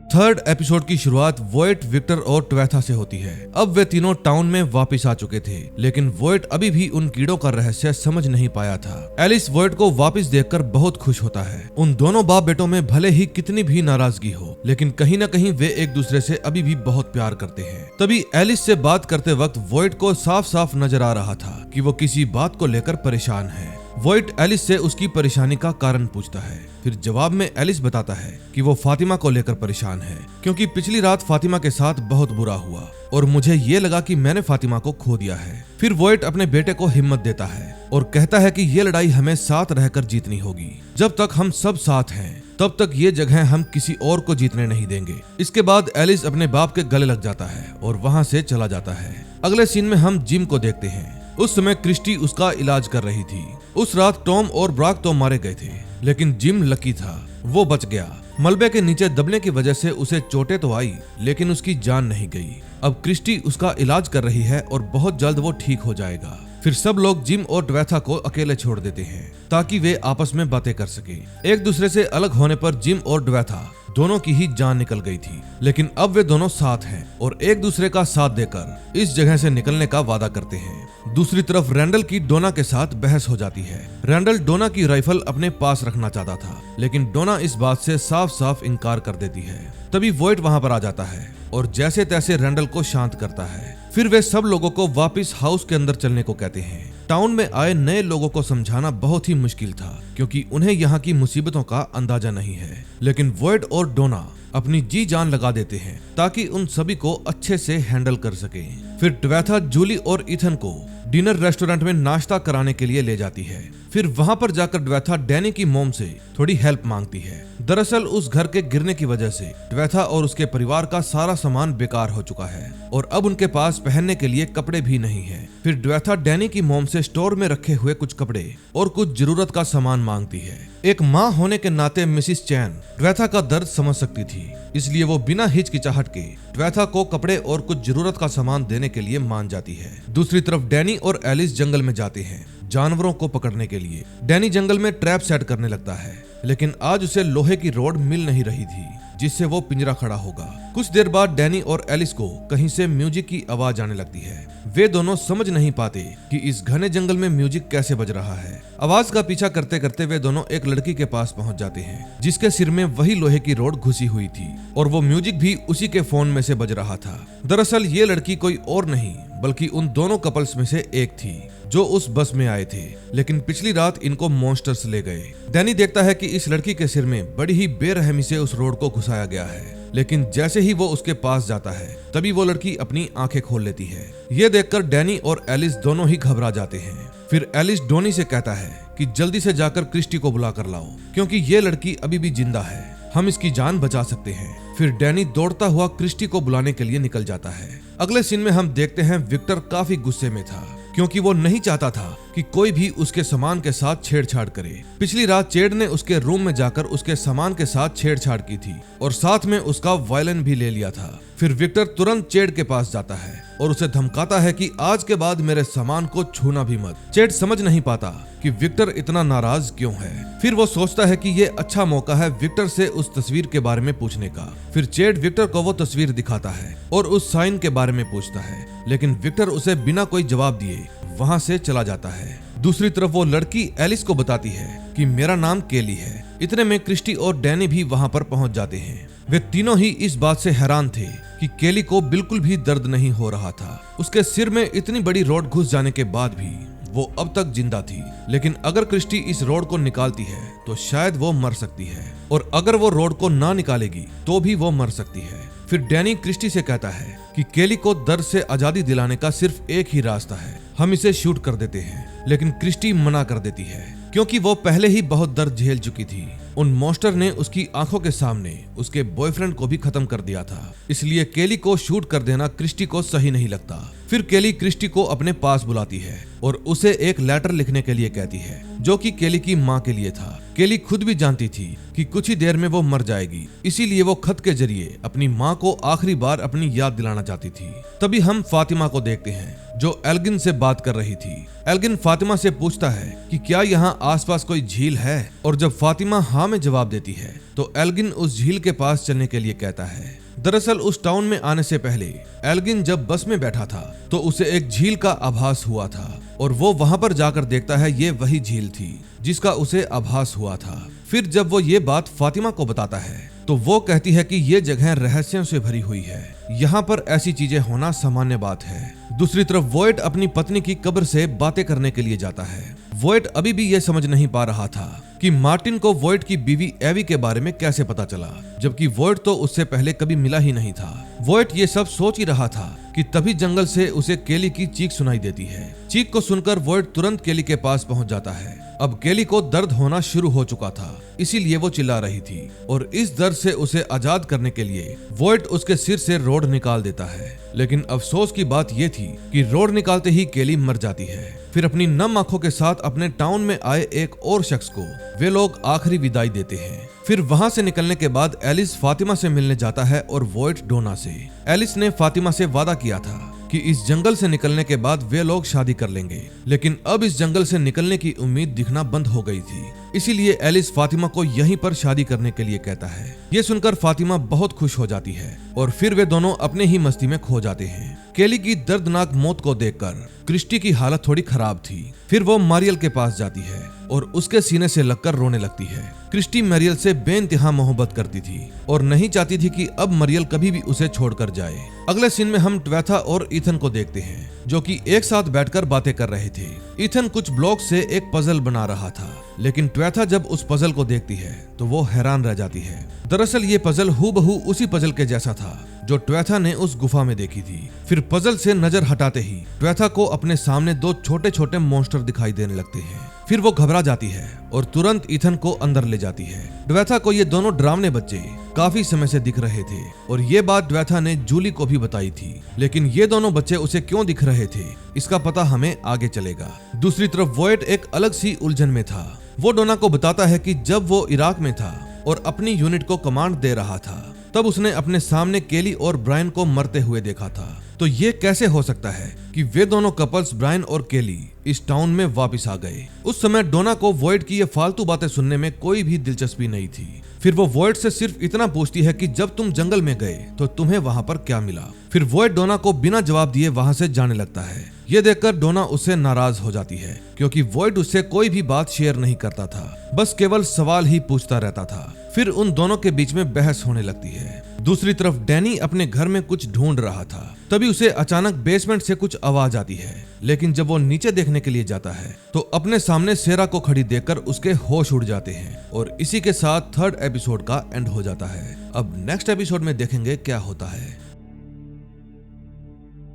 थर्ड एपिसोड की शुरुआत वॉइड, विक्टर और ड्वेथा से होती है। अब वे तीनों टाउन में वापस आ चुके थे, लेकिन वॉइड अभी भी उन कीड़ों का रहस्य समझ नहीं पाया था। एलिस वॉइड को वापस देखकर बहुत खुश होता है। उन दोनों बाप बेटों में भले ही कितनी भी नाराजगी हो, लेकिन कहीं न कहीं वे एक दूसरे से अभी भी बहुत प्यार करते हैं। तभी एलिस से बात करते वक्त वॉइड को साफ साफ नजर आ रहा था कि वो किसी बात को लेकर परेशान है। वॉइड एलिस से उसकी परेशानी का कारण पूछता है। फिर जवाब में एलिस बताता है कि वो फातिमा को लेकर परेशान है, क्योंकि पिछली रात फातिमा के साथ बहुत बुरा हुआ और मुझे ये लगा कि मैंने फातिमा को खो दिया है। फिर वॉइड अपने बेटे को हिम्मत देता है और कहता है कि ये लड़ाई हमें साथ रहकर जीतनी होगी। जब तक हम सब साथ हैं तब तक ये जगह हम किसी और को जीतने नहीं देंगे। इसके बाद एलिस अपने बाप के गले लग जाता है और वहाँ से चला जाता है। अगले सीन में हम जिम को देखते हैं। उस समय क्रिस्टी उसका इलाज कर रही थी। उस रात टॉम और ब्राक तो मारे गए थे, लेकिन जिम लकी था, वो बच गया। मलबे के नीचे दबने की वजह से उसे चोटें तो आई, लेकिन उसकी जान नहीं गई। अब क्रिस्टी उसका इलाज कर रही है और बहुत जल्द वो ठीक हो जाएगा। फिर सब लोग जिम और ड्वेथा को अकेले छोड़ देते हैं ताकि वे आपस में बातें कर सके। एक दूसरे से अलग होने पर जिम और ड्वेथा दोनों की ही जान निकल गई थी, लेकिन अब वे दोनों साथ हैं और एक दूसरे का साथ देकर इस जगह से निकलने का वादा करते हैं। दूसरी तरफ रैंडल की डोना के साथ बहस हो जाती है। रैंडल डोना की राइफल अपने पास रखना चाहता था, लेकिन डोना इस बात से साफ साफ इनकार कर देती है। तभी वॉइट वहां पर आ जाता है और जैसे तैसे रैंडल को शांत करता है। फिर वे सब लोगों को वापस हाउस के अंदर चलने को कहते हैं। टाउन में आए नए लोगों को समझाना बहुत ही मुश्किल था, क्योंकि उन्हें यहाँ की मुसीबतों का अंदाजा नहीं है, लेकिन वॉइट और डोना अपनी जी जान लगा देते हैं ताकि उन सभी को अच्छे से हैंडल कर सके। फिर ड्वेथा जूली और इथन को डिनर रेस्टोरेंट में नाश्ता कराने के लिए ले जाती है। फिर वहां पर जाकर ड्वेथा डैनी की मोम से थोड़ी हेल्प मांगती है। दरअसल उस घर के गिरने की वजह से ड्वेथा और उसके परिवार का सारा सामान बेकार हो चुका है और अब उनके पास पहनने के लिए कपड़े भी नहीं है। फिर ड्वेथा डैनी की मोम से स्टोर में रखे हुए कुछ कपड़े और कुछ जरूरत का सामान मांगती है। एक माँ होने के नाते मिसिस चैन ड्वेथा का दर्द समझ सकती थी, इसलिए वो बिना हिचकिचाहट के ड्वेथा को कपड़े और कुछ जरूरत का सामान देने के लिए मान जाती है। दूसरी तरफ डैनी और एलिस जंगल में जाते हैं जानवरों को पकड़ने के लिए। डैनी जंगल में ट्रैप सेट करने लगता है, लेकिन आज उसे लोहे की रॉड मिल नहीं रही थी जिससे वो पिंजरा खड़ा होगा। कुछ देर बाद डैनी और एलिस को कहीं से म्यूजिक की आवाज आने लगती है। वे दोनों समझ नहीं पाते कि इस घने जंगल में म्यूजिक कैसे बज रहा है। आवाज का पीछा करते करते वे दोनों एक लड़की के पास पहुंच जाते हैं जिसके सिर में वही लोहे की रॉड घुसी हुई थी और वो म्यूजिक भी उसी के फोन में से बज रहा था। दरअसल ये लड़की कोई और नहीं बल्कि उन दोनों कपल्स में से एक थी जो उस बस में आए थे, लेकिन पिछली रात इनको मॉन्स्टर्स ले गए। डैनी देखता है कि इस लड़की के सिर में बड़ी ही बेरहमी से उस रॉड को घुसाया गया है, लेकिन जैसे ही वो उसके पास जाता है तभी वो लड़की अपनी आंखें खोल लेती है। ये देखकर डैनी और एलिस दोनों ही घबरा जाते हैं। फिर एलिस डोनी से कहता है कि जल्दी से जाकर क्रिस्टी को बुला कर लाओ, क्योंकि ये लड़की अभी भी जिंदा है, हम इसकी जान बचा सकते हैं। फिर डैनी दौड़ता हुआ क्रिस्टी को बुलाने के लिए निकल जाता है। अगले सीन में हम देखते हैं विक्टर काफी गुस्से में था, क्योंकि वो नहीं चाहता था कि कोई भी उसके सामान के साथ छेड़छाड़ करे। पिछली रात चेड ने उसके रूम में जाकर उसके सामान के साथ छेड़छाड़ की थी और साथ में उसका वायलिन भी ले लिया था। फिर विक्टर तुरंत चेड के पास जाता है और उसे धमकाता है कि आज के बाद मेरे सामान को छूना भी मत। चेड समझ नहीं पाता कि विक्टर इतना नाराज क्यों है। फिर वो सोचता है कि ये अच्छा मौका है विक्टर से उस तस्वीर के बारे में पूछने का। फिर चेड विक्टर को वो तस्वीर दिखाता है और उस साइन के बारे में पूछता है, लेकिन विक्टर उसे बिना कोई जवाब दिए वहां से चला जाता है। दूसरी तरफ वो लड़की एलिस को बताती है कि मेरा नाम केली है। इतने में क्रिस्टी और डैनी भी वहां पर पहुंच जाते हैं। वे तीनों ही इस बात से हैरान थे कि केली को बिल्कुल भी दर्द नहीं हो रहा था। उसके सिर में इतनी बड़ी रॉड घुस जाने के बाद भी वो अब तक जिंदा थी, लेकिन अगर क्रिस्टी इस रॉड को निकालती है तो शायद वो मर सकती है, और अगर वो रॉड को ना निकालेगी तो भी वो मर सकती है। फिर डैनी क्रिस्टी से कहता है कि केली को दर्द से आजादी दिलाने का सिर्फ एक ही रास्ता है, हम इसे शूट कर देते हैं। लेकिन क्रिस्टी मना कर देती है क्योंकि वो पहले ही बहुत दर्द झेल चुकी थी। उन मॉन्स्टर ने उसकी आंखों के सामने उसके बॉयफ्रेंड को भी खत्म कर दिया था, इसलिए केली को शूट कर देना क्रिस्टी को सही नहीं लगता। फिर केली क्रिस्टी को अपने पास बुलाती है और उसे एक लेटर लिखने के लिए कहती है जो कि केली की माँ के लिए था। केली खुद भी जानती थी कि कुछ ही देर में वो मर जाएगी, इसीलिए वो खत के जरिए अपनी माँ को आखिरी बार अपनी याद दिलाना चाहती थी। तभी हम फातिमा को देखते हैं जो एल्गिन से बात कर रही थी। एल्गिन फातिमा से पूछता है कि क्या यहाँ आसपास कोई झील है, और जब फातिमा हाँ में जवाब देती है तो एल्गिन उस झील के पास चलने के लिए कहता है। दरअसल उस टाउन में आने से पहले एल्गिन जब बस में बैठा था तो उसे एक झील का आभास हुआ था, और वो वहां पर जाकर देखता है ये वही झील थी जिसका उसे आभास हुआ था। फिर जब वो ये बात फातिमा को बताता है तो वो कहती है कि ये जगह रहस्यों से भरी हुई है, यहाँ पर ऐसी चीजें होना सामान्य बात है। दूसरी तरफ वॉइट अपनी पत्नी की कब्र से बातें करने के लिए जाता है। वॉइट अभी भी ये समझ नहीं पा रहा था कि मार्टिन को वॉइट की बीवी एवी के बारे में कैसे पता चला, जबकि वॉइट तो उससे पहले कभी मिला ही नहीं था। वॉइट ये सब सोच ही रहा था कि तभी जंगल से उसे केली की चीख सुनाई देती है। चीख को सुनकर वॉइट तुरंत केली के पास पहुंच जाता है। अब केली को दर्द होना शुरू हो चुका था, इसीलिए वो चिल्ला रही थी, और इस दर्द से उसे आजाद करने के लिए वॉइट उसके सिर से रॉड निकाल देता है। लेकिन अफसोस की बात यह थी कि रॉड निकालते ही केली मर जाती है। फिर अपनी नम आंखों के साथ अपने टाउन में आए एक और शख्स को वे लोग आखिरी विदाई देते हैं। फिर वहां से निकलने के बाद एलिस फातिमा से मिलने जाता है और वॉइट डोना से। एलिस ने फातिमा से वादा किया था कि इस जंगल से निकलने के बाद वे लोग शादी कर लेंगे, लेकिन अब इस जंगल से निकलने की उम्मीद दिखना बंद हो गई थी। इसीलिए एलिस फातिमा को यहीं पर शादी करने के लिए कहता है। ये सुनकर फातिमा बहुत खुश हो जाती है और फिर वे दोनों अपने ही मस्ती में खो जाते हैं। केली की दर्दनाक मौत को देखकर क्रिस्टी की हालत थोड़ी खराब थी। फिर वो मारियल के पास जाती है और उसके सीने से लगकर रोने लगती है। क्रिस्टी मैरियल से बेइंतहा मोहब्बत करती थी और नहीं चाहती थी कि अब मरियल कभी भी उसे छोड़कर जाए। अगले सीन में हम ट्वेथा और ईथन को देखते हैं, जो कि एक साथ बैठकर बातें कर रहे थे। ईथन कुछ ब्लॉक से एक पजल बना रहा था, लेकिन ट्वेथा जब उस पजल को देखती है तो वो हैरान रह जाती है। दरअसल ये पजल हूबहू उसी पजल के जैसा था जो ट्वेथा ने उस गुफा में देखी थी। फिर पजल से नजर हटाते ही ट्वेथा को अपने सामने दो छोटे छोटे मॉन्स्टर दिखाई देने लगते हैं। फिर वो घबरा जाती है और तुरंत ईथन को अंदर ले जाती है। ट्वेथा को ये दोनों डरावने बच्चे काफी समय से दिख रहे थे और ये बात ट्वेथा ने जूली को भी बताई थी, लेकिन ये दोनों बच्चे उसे क्यों दिख रहे थे इसका पता हमें आगे चलेगा। दूसरी तरफ वॉयट एक अलग सी उलझन में था। वो डोना को बताता है कि जब वो इराक में था और अपनी यूनिट को कमांड दे रहा था, तब उसने अपने सामने केली और ब्रायन को मरते हुए देखा था। तो ये कैसे हो सकता है कि वे दोनों कपल्स ब्रायन और केली इस टाउन में वापस आ गए। उस समय डोना को वॉयट की ये फालतू बातें सुनने में कोई भी दिलचस्पी नहीं थी। फिर वो वॉयट से सिर्फ इतना पूछती है कि जब तुम जंगल में गए तो तुम्हें वहां पर क्या मिला। फिर वॉयट डोना को बिना जवाब दिए वहां से जाने लगता है। ये देखकर डोना उससे नाराज हो जाती है, क्योंकि वॉयट उससे कोई भी बात शेयर नहीं करता था, बस केवल सवाल ही पूछता रहता था। फिर उन दोनों के बीच में बहस होने लगती है। दूसरी तरफ डैनी अपने घर में कुछ ढूंढ रहा था, तभी उसे अचानक बेसमेंट से कुछ आवाज आती है। लेकिन जब वो नीचे देखने के लिए जाता है तो अपने सामने सेरा को खड़ी देखकर उसके होश उड़ जाते हैं और इसी के साथ थर्ड एपिसोड का एंड हो जाता है। अब नेक्स्ट एपिसोड में देखेंगे क्या होता है।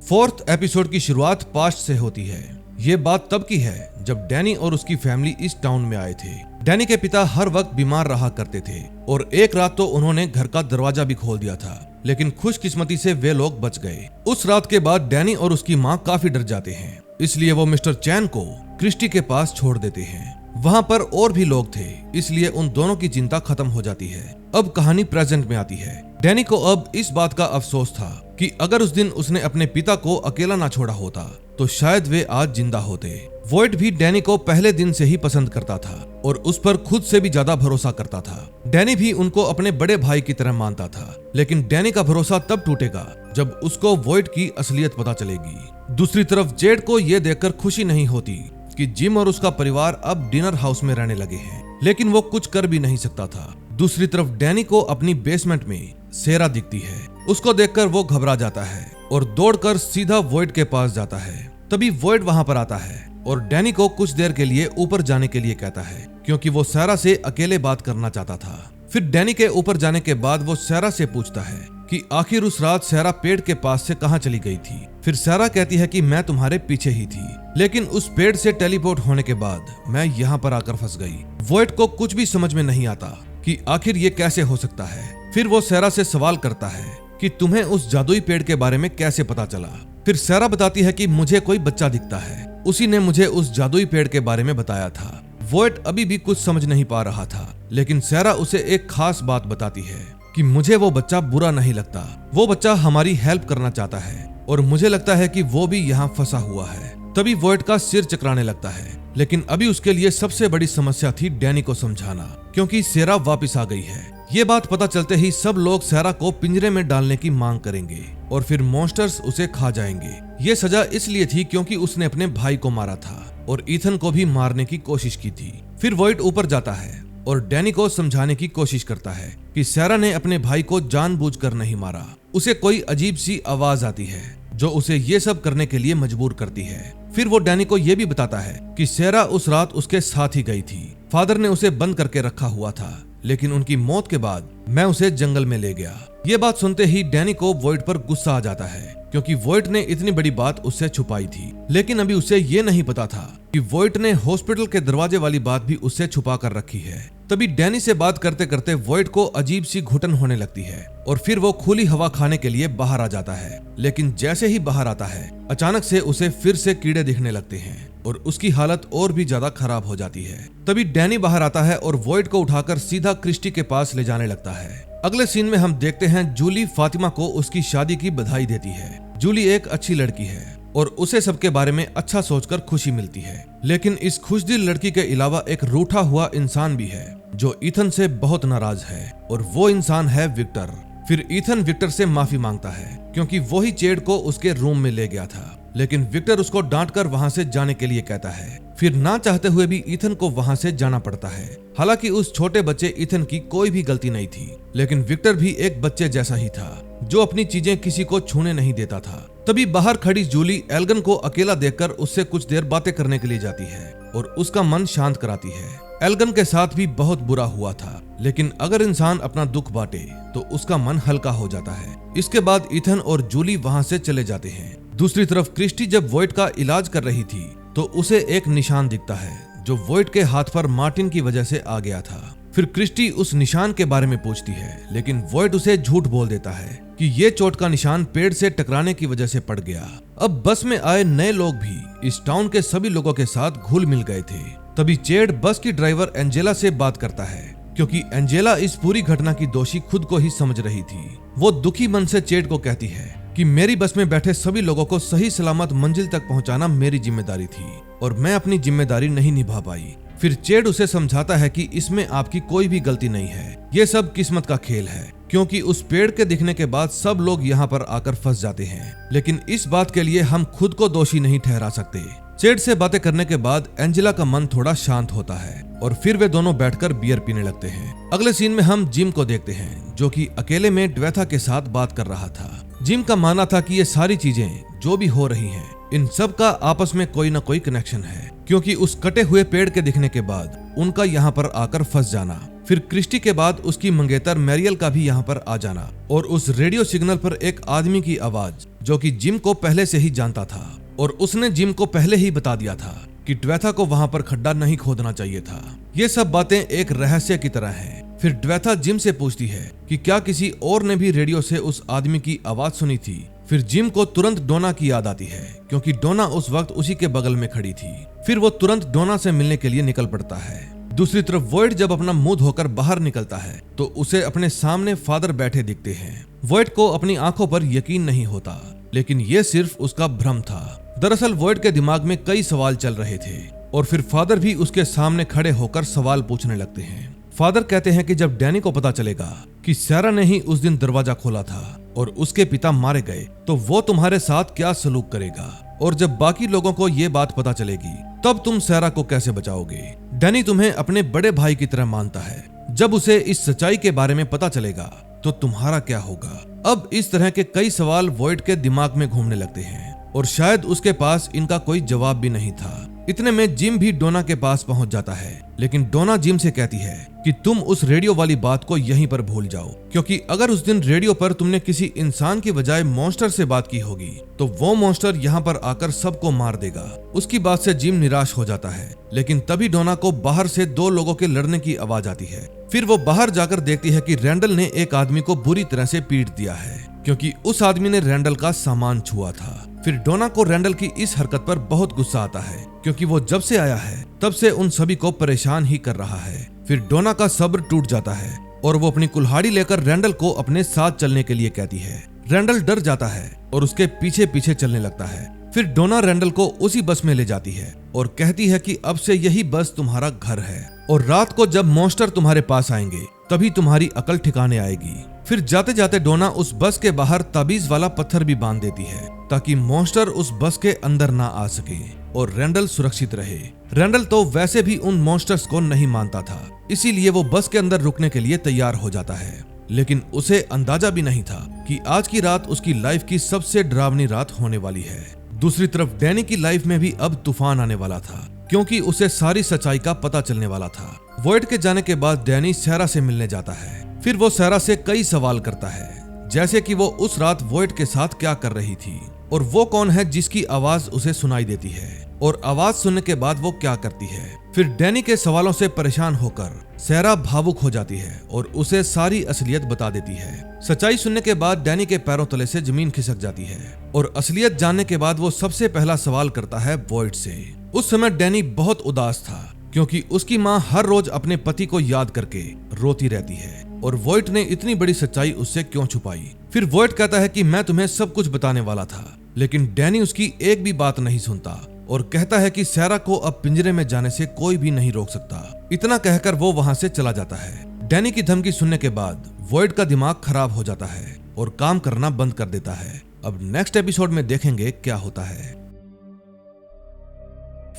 फोर्थ एपिसोड की शुरुआत पास्ट से होती है। ये बात तब की है जब डैनी और उसकी फैमिली इस टाउन में आए थे। डैनी के पिता हर वक्त बीमार रहा करते थे और एक रात तो उन्होंने घर का दरवाजा भी खोल दिया था, लेकिन खुशकिस्मती से वे लोग बच गए। उस रात के बाद डैनी और उसकी माँ काफी डर जाते हैं, इसलिए वो मिस्टर चैन को क्रिस्टी के पास छोड़ देते हैं। वहाँ पर और भी लोग थे, इसलिए उन दोनों की चिंता खत्म हो जाती है। अब कहानी प्रेजेंट में आती है। डैनी को अब इस बात का अफसोस था कि अगर उस दिन उसने अपने पिता को अकेला ना छोड़ा होता तो शायद वे आज जिंदा होते। वॉयट भी डैनी को पहले दिन से ही पसंद करता था और उस पर खुद से भी ज्यादा भरोसा करता था। डैनी भी उनको अपने बड़े भाई की तरह मानता था, लेकिन डैनी का भरोसा तब टूटेगा जब उसको वॉयट की असलियत पता चलेगी। दूसरी तरफ जेड को ये देखकर खुशी नहीं होती कि जिम और उसका परिवार अब डिनर हाउस में रहने लगे हैं, लेकिन वो कुछ कर भी नहीं सकता था। दूसरी तरफ डैनी को अपनी बेसमेंट में सेरा दिखती है। उसको देखकर वो घबरा जाता है और दौड़कर सीधा वॉयट के पास जाता है। तभी वॉयट वहां पर आता है और डैनी को कुछ देर के लिए ऊपर जाने के लिए कहता है, क्योंकि वो सेरा से अकेले बात करना चाहता था। फिर डैनी के ऊपर जाने के बाद वो सेरा से पूछता है कि आखिर उस रात सेरा पेड़ के पास से कहां चली गई थी। फिर सेरा कहती है कि मैं तुम्हारे पीछे ही थी, लेकिन उस पेड़ से टेलीपोर्ट होने के बाद मैं यहाँ पर आकर फंस गई। वॉयट को कुछ भी समझ में नहीं आता कि आखिर ये कैसे हो सकता है। फिर वो सेरा से सवाल करता है कि तुम्हें उस जादुई पेड़ के बारे में कैसे पता चला। फिर सेरा बताती है कि मुझे कोई बच्चा दिखता है, उसी ने मुझे उस जादुई पेड़ के बारे में बताया था। वॉयट अभी भी कुछ समझ नहीं पा रहा था, लेकिन सेरा उसे एक खास बात बताती है कि मुझे वो बच्चा बुरा नहीं लगता। वो बच्चा हमारी हेल्प करना चाहता है और मुझे लगता है कि वो भी यहाँ फंसा हुआ है। तभी वॉयट का सिर चकराने लगता है, लेकिन अभी उसके लिए सबसे बड़ी समस्या थी डैनी को समझाना, क्योंकि सेरा वापस आ गई है। ये बात पता चलते ही सब लोग सेरा को पिंजरे में डालने की मांग करेंगे और फिर मॉन्स्टर्स उसे खा जाएंगे। ये सजा इसलिए थी क्योंकि उसने अपने भाई को मारा था और ईथन को भी मारने की कोशिश की थी। फिर वॉयट ऊपर जाता है और डैनी को समझाने की कोशिश करता है कि सेरा ने अपने भाई को जानबूझकर नहीं मारा। उसे कोई अजीब सी आवाज आती है जो उसे ये सब करने के लिए मजबूर करती है। फिर वो डैनी को ये भी बताता है कि सेरा उस रात उसके साथ ही गई थी। फादर ने उसे बंद करके रखा हुआ था, लेकिन उनकी मौत के बाद मैं उसे जंगल में ले गया। ये बात सुनते ही डैनी को वॉयट पर गुस्सा आ जाता है, क्योंकि वॉयट ने इतनी बड़ी बात उससे छुपाई थी। लेकिन अभी उसे ये नहीं पता था कि वॉयट ने हॉस्पिटल के दरवाजे वाली बात भी उससे छुपा कर रखी है। तभी डैनी से बात करते करते वॉयट को अजीब सी घुटन होने लगती है और फिर वो खुली हवा खाने के लिए बाहर आ जाता है। लेकिन जैसे ही बाहर आता है, अचानक से उसे फिर से कीड़े दिखने लगते हैं और उसकी हालत और भी ज्यादा खराब हो जाती है। तभी डैनी बाहर आता है और वॉयट को उठाकर सीधा क्रिस्टी के पास ले जाने लगता है। अगले सीन में हम देखते हैं जूली फातिमा को उसकी शादी की बधाई देती है। जूली एक अच्छी लड़की है और उसे सबके बारे में अच्छा सोचकर खुशी मिलती है, लेकिन इस खुशदिल लड़की के अलावा एक रूठा हुआ इंसान भी है जो ईथन से बहुत नाराज है, और वो इंसान है विक्टर। फिर ईथन विक्टर से माफी मांगता है क्योंकि वो ही चेड को उसके रूम में ले गया था, लेकिन विक्टर उसको डांटकर वहां से जाने के लिए कहता है। फिर ना चाहते हुए भी ईथन को वहां से जाना पड़ता है। हालांकि उस छोटे बच्चे ईथन की कोई भी गलती नहीं थी, लेकिन विक्टर भी एक बच्चे जैसा ही था जो अपनी चीजें किसी को छूने नहीं देता था। तभी बाहर खड़ी जूली एल्गन को अकेला देखकर उससे कुछ देर बातें करने के लिए जाती है और उसका मन शांत कराती है। एल्गन के साथ भी बहुत बुरा हुआ था, लेकिन अगर इंसान अपना दुख बांटे तो उसका मन हल्का हो जाता है। इसके बाद ईथन और जूली वहां से चले जाते हैं। दूसरी तरफ क्रिस्टी जब वॉइड का इलाज कर रही थी तो उसे एक निशान दिखता है जो वॉइड के हाथ पर मार्टिन की वजह से आ गया था। फिर क्रिस्टी उस निशान के बारे में पूछती है, लेकिन वॉइड उसे झूठ बोल देता है कि ये चोट का निशान पेड़ से टकराने की वजह से पड़ गया। अब बस में आए नए लोग भी इस टाउन के सभी लोगों के साथ घुल मिल गए थे। तभी चेड बस की ड्राइवर एंजेला से बात करता है, क्योंकि एंजेला इस पूरी घटना की दोषी खुद को ही समझ रही थी। वो दुखी मन से चेड को कहती है कि मेरी बस में बैठे सभी लोगों को सही सलामत मंजिल तक पहुंचाना मेरी जिम्मेदारी थी और मैं अपनी जिम्मेदारी नहीं निभा पाई। फिर चेड उसे समझाता है कि इसमें आपकी कोई भी गलती नहीं है, ये सब किस्मत का खेल है, क्योंकि उस पेड़ के दिखने के बाद सब लोग यहाँ पर आकर फंस जाते हैं, लेकिन इस बात के लिए हम खुद को दोषी नहीं ठहरा सकते। चेड से बातें करने के बाद एंजेला का मन थोड़ा शांत होता है और फिर वे दोनों बैठकर बियर पीने लगते हैं। अगले सीन में हम जिम को देखते हैं जो कि अकेले में ड्वेथा के साथ बात कर रहा था। जिम का मानना था कि ये सारी चीजें जो भी हो रही हैं, इन सब का आपस में कोई न कोई कनेक्शन है, क्योंकि उस कटे हुए पेड़ के दिखने के बाद उनका यहाँ पर आकर फंस जाना, फिर क्रिस्टी के बाद उसकी मंगेतर मैरियल का भी यहाँ पर आ जाना, और उस रेडियो सिग्नल पर एक आदमी की आवाज जो कि जिम को पहले से ही जानता था, और उसने जिम को पहले ही बता दिया था कि ड्वेथा को वहां पर खड्डा नहीं खोदना चाहिए था। ये सब बातें एक रहस्य की तरह हैं। फिर ड्वेथा जिम से पूछती है कि क्या किसी और ने भी रेडियो से उस आदमी की आवाज सुनी थी। फिर जिम को तुरंत डोना की याद आती है, क्योंकि डोना उस वक्त उसी के बगल में खड़ी थी। फिर वो तुरंत डोना से मिलने के लिए निकल पड़ता है। दूसरी तरफ वॉइड जब अपना मुंह धोकर बाहर निकलता है तो उसे अपने सामने फादर बैठे दिखते हैं। वॉइड को अपनी आंखों पर यकीन नहीं होता, लेकिन ये सिर्फ उसका भ्रम था। दरअसल वॉइड के दिमाग में कई सवाल चल रहे थे और फिर फादर भी उसके सामने खड़े होकर सवाल पूछने लगते हैं। फादर कहते हैं कि जब डैनी को पता चलेगा कि सैरा ने ही उस दिन दरवाजा खोला था और उसके पिता मारे गए तो वो तुम्हारे साथ क्या सलूक करेगा, और जब बाकी लोगों को ये बात पता चलेगी तब तुम सैरा को कैसे बचाओगे। डैनी तुम्हें अपने बड़े भाई की तरह मानता है, जब उसे इस सच्चाई के बारे में पता चलेगा तो तुम्हारा क्या होगा। अब इस तरह के कई सवाल वॉइड के दिमाग में घूमने लगते हैं और शायद उसके पास इनका कोई जवाब भी नहीं था। इतने में जिम भी डोना के पास पहुंच जाता है, लेकिन डोना जिम से कहती है कि तुम उस रेडियो वाली बात को यहीं पर भूल जाओ, क्योंकि अगर उस दिन रेडियो पर तुमने किसी इंसान की बजाय मॉन्स्टर से बात की होगी तो वो मॉन्स्टर यहाँ पर आकर सबको मार देगा। उसकी बात से जिम निराश हो जाता है, लेकिन तभी डोना को बाहर से दो लोगों के लड़ने की आवाज आती है। फिर वो बाहर जाकर देखती है कि रैंडल ने एक आदमी को बुरी तरह से पीट दिया है, क्योंकि उस आदमी ने रैंडल का सामान छुआ था। फिर डोना को रैंडल की इस हरकत पर बहुत गुस्सा आता है, क्योंकि वो जब से आया है तब से उन सभी को परेशान ही कर रहा है। फिर डोना का सब्र टूट जाता है और वो अपनी कुल्हाड़ी लेकर रैंडल को अपने साथ चलने के लिए कहती है। रैंडल डर जाता है और उसके पीछे पीछे चलने लगता है। फिर डोना रैंडल को उसी बस में ले जाती है और कहती है कि अब से यही बस तुम्हारा घर है, और रात को जब मॉन्स्टर तुम्हारे पास आएंगे तभी तुम्हारी अकल ठिकाने आएगी। फिर जाते जाते डोना उस बस के बाहर ताबीज वाला पत्थर भी बांध देती है ताकि मॉन्स्टर उस बस के अंदर ना आ सके और रैंडल सुरक्षित रहे। रैंडल तो वैसे भी उन मॉन्स्टर्स को नहीं मानता था, इसीलिए वो बस के अंदर रुकने के लिए तैयार हो जाता है, लेकिन उसे अंदाजा भी नहीं था कि आज की रात उसकी लाइफ की सबसे डरावनी रात होने वाली है। दूसरी तरफ डैनी की लाइफ में भी अब तूफान आने वाला था, क्योंकि उसे सारी सच्चाई का पता चलने वाला था। वॉइड के जाने के बाद डैनी सैरा से मिलने जाता है। फिर वो सैरा से कई सवाल करता है, जैसे कि वो उस रात वॉइड के साथ क्या कर रही थी और वो कौन है जिसकी आवाज उसे सुनाई देती है, और आवाज सुनने के बाद वो क्या करती है। फिर डैनी के सवालों से परेशान होकर सैरा भावुक हो जाती है और उसे सारी असलियत बता देती है। सच्चाई सुनने के बाद डैनी के पैरों तले से जमीन खिसक जाती है और असलियत जानने के बाद वो सबसे पहला सवाल करता है वॉइड से। उस समय डैनी बहुत उदास था, क्योंकि उसकी माँ हर रोज अपने पति को याद करके रोती रहती है और वॉइड ने इतनी बड़ी सच्चाई उससे क्यों छुपाई। फिर वॉइड कहता है कि मैं तुम्हें सब कुछ बताने वाला था, लेकिन डैनी उसकी एक भी बात नहीं सुनता और कहता है कि सैरा को अब पिंजरे में जाने से कोई भी नहीं रोक सकता। इतना कहकर वो वहां से चला जाता है। डैनी की धमकी सुनने के बाद वॉइड का दिमाग खराब हो जाता है और काम करना बंद कर देता है। अब नेक्स्ट एपिसोड में देखेंगे क्या होता है।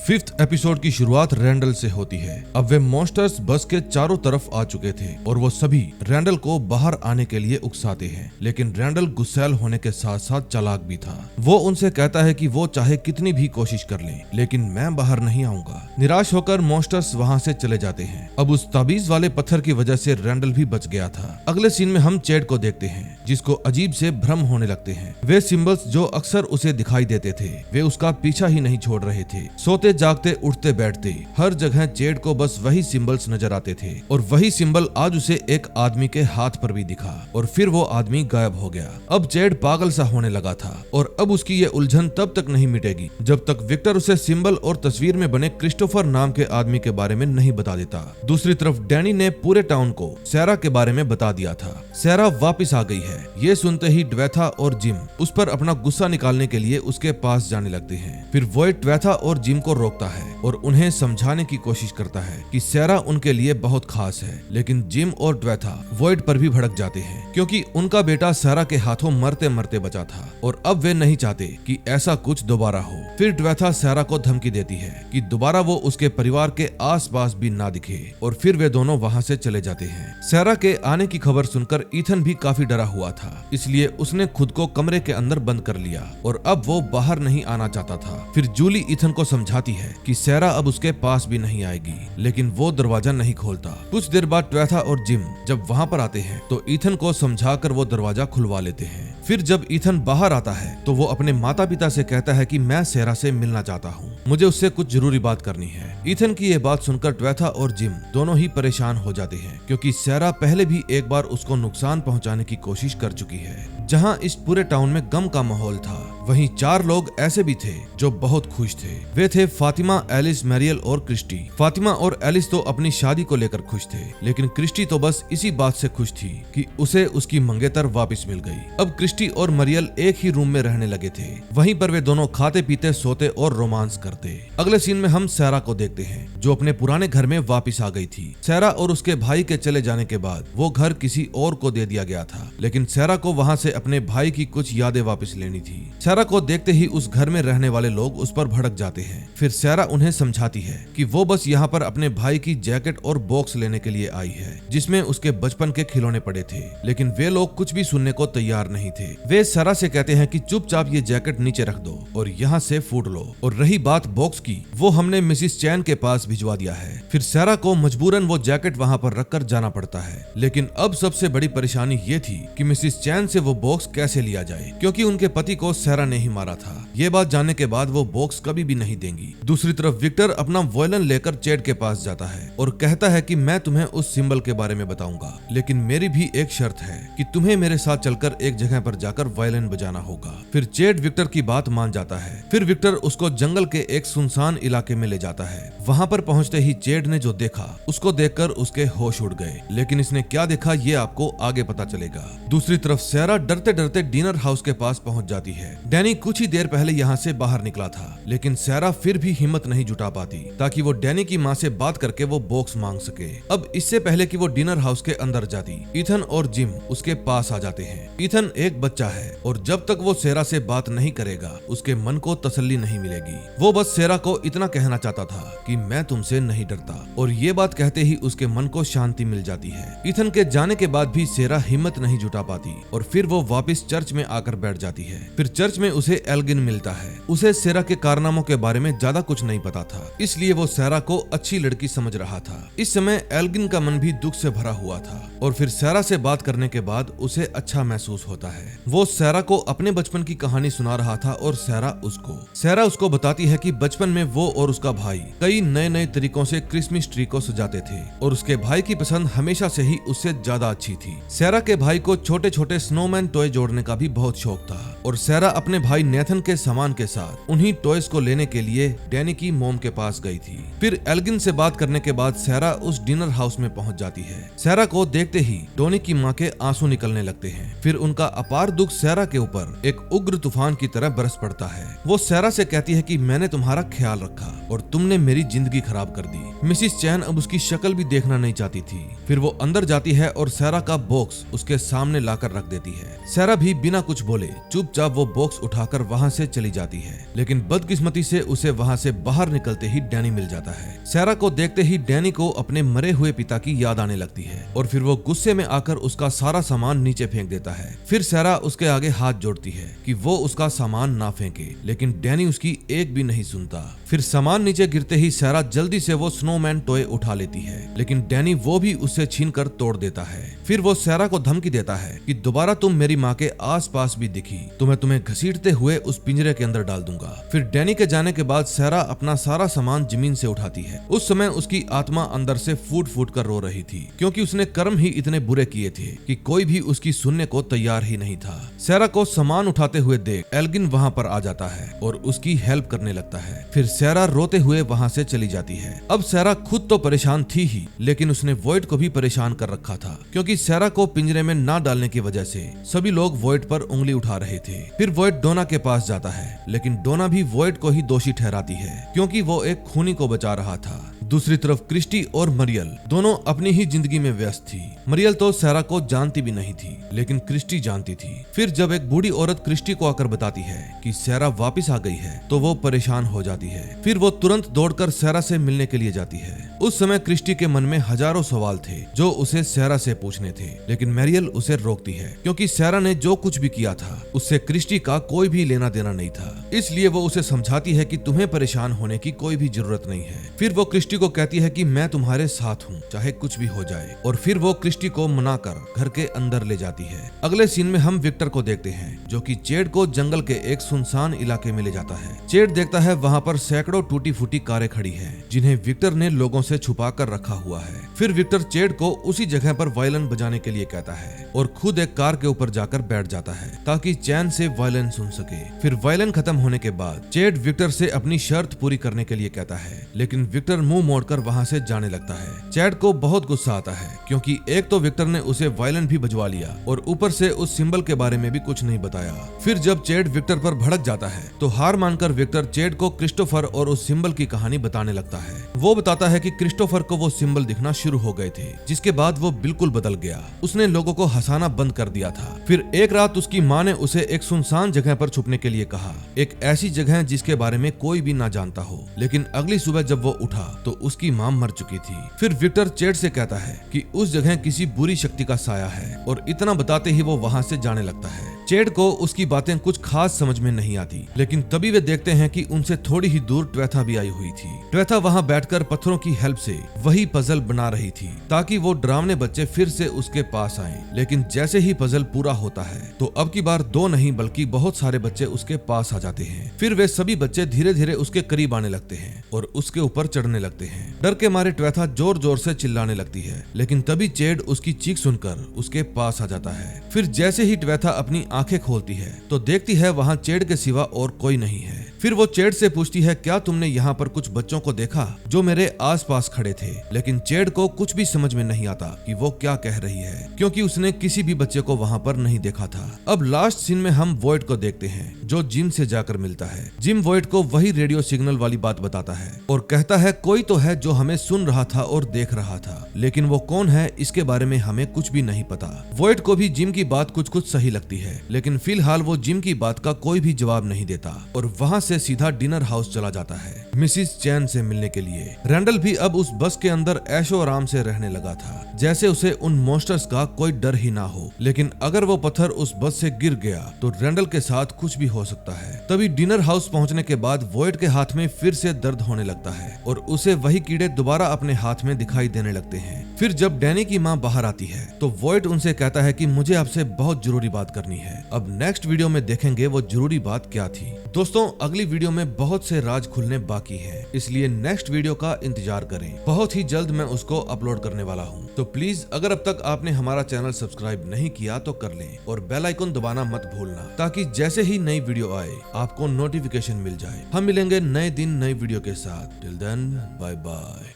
5th एपिसोड की शुरुआत रैंडल से होती है। अब वे मॉन्स्टर्स बस के चारों तरफ आ चुके थे और वो सभी रैंडल को बाहर आने के लिए उकसाते हैं, लेकिन रैंडल गुस्सैल होने के साथ साथ चालाक भी था। वो उनसे कहता है कि वो चाहे कितनी भी कोशिश कर ले, लेकिन मैं बाहर नहीं आऊंगा। निराश होकर मॉन्स्टर्स वहां से चले जाते हैं। अब उस ताबीज वाले पत्थर की वजह से रैंडल भी बच गया था। अगले सीन में हम चेड को देखते हैं, जिसको अजीब से भ्रम होने लगते हैं। वे सिंबल्स जो अक्सर उसे दिखाई देते थे, वे उसका पीछा ही नहीं छोड़ रहे थे। सोते जागते उठते बैठते हर जगह चेड को बस वही सिंबल्स नजर आते थे और वही सिंबल आज उसे एक आदमी के हाथ पर भी दिखा और फिर वो आदमी गायब हो गया। अब चेड पागल सा होने लगा था और अब उसकी ये उलझन तब तक नहीं मिटेगी जब तक विक्टर उसे सिंबल और तस्वीर में बने क्रिस्टोफर नाम के आदमी के बारे में नहीं बता देता। दूसरी तरफ डैनी ने पूरे टाउन को सैरा के बारे में बता दिया था। सैरा वापिस आ गई है। ये सुनते ही ट्वेथा और जिम उस पर अपना गुस्सा निकालने के लिए उसके पास जाने लगते हैं। फिर वॉइड ट्वेथा और जिम को रोकता है और उन्हें समझाने की कोशिश करता है कि सैरा उनके लिए बहुत खास है, लेकिन जिम और ट्वेथा वॉइड पर भी भड़क जाते हैं क्योंकि उनका बेटा सैरा के हाथों मरते मरते बचा था और अब वे नहीं चाहते कि ऐसा कुछ दोबारा हो। फिर ट्वेथा सैरा को धमकी देती है कि दोबारा वो उसके परिवार के आसपास भी ना दिखे और फिर वे दोनों वहां से चले जाते हैं। सैरा के आने की खबर सुनकर ईथन भी काफी डरा हुआ था, इसलिए उसने खुद को कमरे के अंदर बंद कर लिया और अब वो बाहर नहीं आना चाहता था। फिर जूली ईथन को समझाती है कि सैरा अब उसके पास भी नहीं आएगी, लेकिन वो दरवाजा नहीं खोलता। कुछ देर बाद ट्वेथा और जिम जब वहां पर आते हैं तो ईथन को समझाकर वो दरवाजा खुलवा लेते हैं। फिर जब ईथन बाहर आता है तो वो अपने माता पिता से कहता है कि मैं सैरा से मिलना चाहता हूँ, मुझे उससे कुछ जरूरी बात करनी है। ईथन की ये बात सुनकर ट्वेथा और जिम दोनों ही परेशान हो जाते हैं क्योंकि सैरा पहले भी एक बार उसको नुकसान पहुंचाने की कोशिश कर चुकी है। जहां इस पूरे टाउन में गम का माहौल था, वहीं 4 लोग ऐसे भी थे जो बहुत खुश थे। वे थे फातिमा, एलिस, मैरियल और क्रिस्टी। फातिमा और एलिस तो अपनी शादी को लेकर खुश थे, लेकिन क्रिस्टी तो बस इसी बात से खुश थी कि उसे उसकी मंगेतर वापस मिल गई। अब क्रिस्टी और मैरियल एक ही रूम में रहने लगे थे। वहीं पर वे दोनों खाते पीते सोते और रोमांस करते। अगले सीन में हम सैरा को देखते हैं जो अपने पुराने घर में वापस आ गई थी। सैरा और उसके भाई के चले जाने के बाद वो घर किसी और को दे दिया गया था, लेकिन सैरा को वहां से अपने भाई की कुछ यादें वापस लेनी थी। सैरा को देखते ही उस घर में रहने वाले लोग उस पर भड़क जाते हैं। फिर सैरा उन्हें समझाती है कि वो बस यहाँ पर अपने भाई की जैकेट और बॉक्स लेने के लिए आई है जिसमें उसके बचपन के खिलौने पड़े थे, लेकिन वे लोग कुछ भी सुनने को तैयार नहीं थे। वे सैरा से कहते हैं कि चुपचाप ये जैकेट नीचे रख दो और यहाँ से फूट लो, और रही बात बॉक्स की, वो हमने मिसिस चैन के पास भिजवा दिया है। फिर सैरा को मजबूरन वो जैकेट वहाँ पर रखकर जाना पड़ता है, लेकिन अब सबसे बड़ी परेशानी ये थी कि मिसिस चैन से वो बॉक्स कैसे लिया जाए क्योंकि उनके पति को सैरा ने ही मारा था। ये बात जानने के बाद वो बॉक्स कभी भी नहीं देंगी। दूसरी तरफ विक्टर अपना वॉयलिन लेकर चेड के पास जाता है और कहता है कि मैं तुम्हें उस सिंबल के बारे में बताऊंगा, लेकिन मेरी भी एक शर्त है कि तुम्हें मेरे साथ चलकर एक जगह पर जाकर वायलिन बजाना होगा। फिर चेड विक्टर की बात मान जाता है। फिर विक्टर उसको जंगल के एक सुनसान इलाके में ले जाता है। वहाँ पर पहुँचते ही चेड ने जो देखा उसको देखकर उसके होश उड़ गए, लेकिन इसने क्या देखा ये आपको आगे पता चलेगा। दूसरी तरफ सैरा डरते डरते डिनर हाउस के पास पहुँच जाती है। डैनी कुछ ही देर पहले यहाँ से बाहर निकला था, लेकिन सैरा फिर भी हिम्मत नहीं जुटा पाती ताकि वो डैनी की माँ से बात करके वो बॉक्स मांग सके। अब इससे पहले कि वो डिनर हाउस के अंदर जाती, ईथन और जिम उसके पास आ जाते हैं। ईथन एक बच्चा है और जब तक वो सैरा से बात नहीं करेगा उसके मन को तसल्ली नहीं मिलेगी। वो बस सैरा को इतना कहना चाहता था कि मैं तुमसे नहीं डरता, और ये बात कहते ही उसके मन को शांति मिल जाती है। ईथन के जाने के बाद भी सैरा हिम्मत नहीं जुटा पाती और फिर वो वापस चर्च में आकर बैठ जाती है। फिर चर्च में उसे एल्गिन मिलता है। उसे सैरा के कारनामों के बारे में ज्यादा कुछ नहीं पता था, इसलिए वो सैरा को अच्छी लड़की समझ रहा था। इस समय एल्गिन का मन भी दुख से भरा हुआ था और फिर सैरा से बात करने के बाद उसे अच्छा महसूस होता है। वो सैरा को अपने बचपन की कहानी सुना रहा था और सैरा उसको बताती है कि बचपन में वो और उसका भाई कई नए नए तरीकों से क्रिसमस ट्री को सजाते थे और उसके भाई की पसंद हमेशा से ही उससे ज्यादा अच्छी थी। सैरा के भाई को छोटे छोटे स्नोमैन टॉय जोड़ने का भी बहुत शौक था। और सैरा अपने भाई नेथन के सामान के साथ उन्हीं टॉयज को लेने के लिए डैनी की मॉम के पास गई थी। फिर एल्गिन से बात करने के बाद सैरा उस डिनर हाउस में पहुंच जाती है। सैरा को देखते ही टोनी की माँ के आंसू निकलने लगते हैं। फिर उनका अपार दुख सैरा के ऊपर एक उग्र तूफान की तरह बरस पड़ता है। वो सैरा से कहती है कि मैंने तुम्हारा ख्याल रखा और तुमने मेरी जिंदगी खराब कर दी। मिसिस चैन अब उसकी शक्ल भी देखना नहीं चाहती थी। फिर वो अंदर जाती है और सैरा का बॉक्स उसके सामने लाकर रख देती है। सैरा भी बिना कुछ बोले चुपचाप वो बॉक्स उठाकर वहाँ से चली जाती है, लेकिन बदकिस्मती से उसे वहाँ से बाहर निकलते ही डैनी मिल जाता है। सैरा को देखते ही डैनी को अपने मरे हुए पिता की याद आने लगती है और फिर वो गुस्से में आकर उसका सारा सामान नीचे फेंक देता है। फिर सैरा उसके आगे हाथ जोड़ती है कि वो उसका सामान ना फेंके, लेकिन डैनी उसकी एक भी नहीं सुनता। फिर सामान नीचे गिरते ही सैरा जल्दी से वो स्नोमैन टॉय उठा लेती है, लेकिन डैनी वो भी उससे छीनकर तोड़ देता है। फिर वो सैरा को धमकी देता है कि दोबारा तुम मेरी माँ के आसपास भी दिखी तो मैं तुम्हें घसीटते हुए उस पिंजरे के अंदर डाल दूंगा। फिर डैनी के जाने के बाद सैरा अपना सारा सामान जमीन से उठाती है। उस समय उसकी आत्मा अंदर से फूट फूट कर रो रही थी, क्योंकि उसने कर्म ही इतने बुरे किए थे कि कोई भी उसकी सुनने को तैयार ही नहीं था। सैरा को सामान उठाते हुए देख एल्गिन वहाँ पर आ जाता है और उसकी हेल्प करने लगता है। फिर सैरा रोते हुए वहाँ से चली जाती है। अब सैरा खुद तो परेशान थी ही, लेकिन उसने वॉइड को भी परेशान कर रखा था, क्योंकि सैरा को पिंजरे में ना डालने की वजह से सभी लोग वॉइड पर उंगली उठा रहे थे। फिर वॉइड डोना के पास जाता है, लेकिन डोना भी वॉइड को ही दोषी ठहराती है, क्योंकि वो एक खूनी को बचा रहा था। दूसरी तरफ क्रिस्टी और मरियल दोनों अपनी ही जिंदगी में व्यस्त थी। मरियल तो सैरा को जानती भी नहीं थी, लेकिन क्रिस्टी जानती थी। फिर जब एक बूढ़ी औरत क्रिस्टी को आकर बताती है कि सैरा वापस आ गई है, तो वो परेशान हो जाती है। फिर वो तुरंत दौड़कर सैरा से मिलने के लिए जाती है। उस समय क्रिस्टी के मन में हजारों सवाल थे जो उसे सैरा से पूछने थे, लेकिन मैरियल उसे रोकती है, क्योंकि सैरा ने जो कुछ भी किया था उससे क्रिस्टी का कोई भी लेना देना नहीं था। इसलिए वो उसे समझाती है कि तुम्हें परेशान होने की कोई भी जरूरत नहीं है। फिर वो क्रिस्टी को कहती है कि मैं तुम्हारे साथ हूँ, चाहे कुछ भी हो जाए, और फिर वो क्रिस्टी को मनाकर घर के अंदर ले जाती है। अगले सीन में हम विक्टर को देखते हैं, जो कि चेड को जंगल के एक सुनसान इलाके में ले जाता है। चेड देखता है वहाँ पर सैकड़ों टूटी फूटी कारें खड़ी हैं, जिन्हें विक्टर ने लोगों से छुपा कर रखा हुआ है। फिर विक्टर चेड को उसी जगह पर वायलिन बजाने के लिए कहता है और खुद एक कार के ऊपर जाकर बैठ जाता है, ताकि चैन से वायलिन सुन सके। फिर वायलिन खत्म होने के बाद चेड विक्टर से अपनी शर्त पूरी करने के लिए कहता है, लेकिन विक्टर मुंह मोड़कर वहाँ से जाने लगता है। चैड को बहुत गुस्सा आता है, क्योंकि एक तो विक्टर ने उसे वायलिन भी बजवा लिया और ऊपर से उस सिंबल के बारे में भी कुछ नहीं बताया। फिर जब चेड विक्टर पर भड़क जाता है, तो हार मानकर विक्टर चेड को क्रिस्टोफर और उस सिंबल की कहानी बताने लगता है। वो बताता है कि क्रिस्टोफर को वो सिंबल दिखना शुरू हो गए थे, जिसके बाद वो बिल्कुल बदल गया। उसने लोगों को हंसाना बंद कर दिया था। फिर एक रात उसकी माँ ने उसे एक सुनसान जगह पर छुपने के लिए कहा, एक ऐसी जगह जिसके बारे में कोई भी ना जानता हो। लेकिन अगली सुबह जब वो उठा तो उसकी माँ मर चुकी थी। फिर विक्टर चेड से कहता है कि उस जगह किसी बुरी शक्ति का साया है, और इतना बताते ही वो वहाँ से जाने लगता है। चेड को उसकी बातें कुछ खास समझ में नहीं आती, लेकिन तभी वे देखते हैं कि उनसे थोड़ी ही दूर ट्वेथा भी आई हुई थी। ट्वेथा वहाँ बैठकर पत्थरों की हेल्प से वही पजल बना रही थी, ताकि वो डरावने बच्चे फिर से उसके पास आएं। लेकिन जैसे ही पजल पूरा होता है, तो अब की बार दो नहीं बल्कि बहुत सारे बच्चे उसके पास आ जाते हैं। फिर वे सभी बच्चे धीरे धीरे उसके करीब आने लगते हैं और उसके ऊपर चढ़ने लगते हैं। डर के मारे ट्वेथा जोर जोर से चिल्लाने लगती है, लेकिन तभी चेड उसकी चीख सुनकर उसके पास आ जाता है। फिर जैसे ही ट्वेथा अपनी आंखें खोलती है, तो देखती है वहाँ चेड के सिवा और कोई नहीं है। फिर वो चेड से पूछती है, क्या तुमने यहाँ पर कुछ बच्चों को देखा जो मेरे आसपास खड़े थे? लेकिन चेड को कुछ भी समझ में नहीं आता कि वो क्या कह रही है, क्योंकि उसने किसी भी बच्चे को वहाँ पर नहीं देखा था। अब लास्ट सीन में हम वॉइड को देखते हैं, जो जिम से जाकर मिलता है। जिम वॉइड को वही रेडियो सिग्नल वाली बात बताता है और कहता है, कोई तो है जो हमें सुन रहा था और देख रहा था, लेकिन वो कौन है इसके बारे में हमें कुछ भी नहीं पता। वॉइड को भी जिम की बात कुछ कुछ सही लगती है, लेकिन फिलहाल वो जिम की बात का कोई भी जवाब नहीं देता और वहाँ से सीधा डिनर हाउस चला जाता है मिसिस चैन से मिलने के लिए। रैंडल भी अब उस बस के अंदर ऐशो आराम से रहने लगा था, जैसे उसे उन मॉन्स्टर्स का कोई डर ही ना हो। लेकिन अगर वो पत्थर उस बस से गिर गया तो रैंडल के साथ कुछ भी हो सकता है। तभी डिनर हाउस पहुंचने के बाद वॉइड के हाथ में फिर से दर्द होने लगता है और उसे वही कीड़े दोबारा अपने हाथ में दिखाई देने लगते हैं। फिर जब डैनी की माँ बाहर आती है तो वॉइड उनसे कहता है कि मुझे आपसे बहुत जरूरी बात करनी है। अब नेक्स्ट वीडियो में देखेंगे वो जरूरी बात क्या थी। दोस्तों अगली वीडियो में बहुत से राज खुलने बाकी हैं, इसलिए नेक्स्ट वीडियो का इंतजार करें। बहुत ही जल्द मैं उसको अपलोड करने वाला हूँ। तो प्लीज अगर अब तक आपने हमारा चैनल सब्सक्राइब नहीं किया तो कर लें और बेल आइकन दबाना मत भूलना, ताकि जैसे ही नई वीडियो आए आपको नोटिफिकेशन मिल जाए। हम मिलेंगे नए दिन नई वीडियो के साथ। Till then bye bye.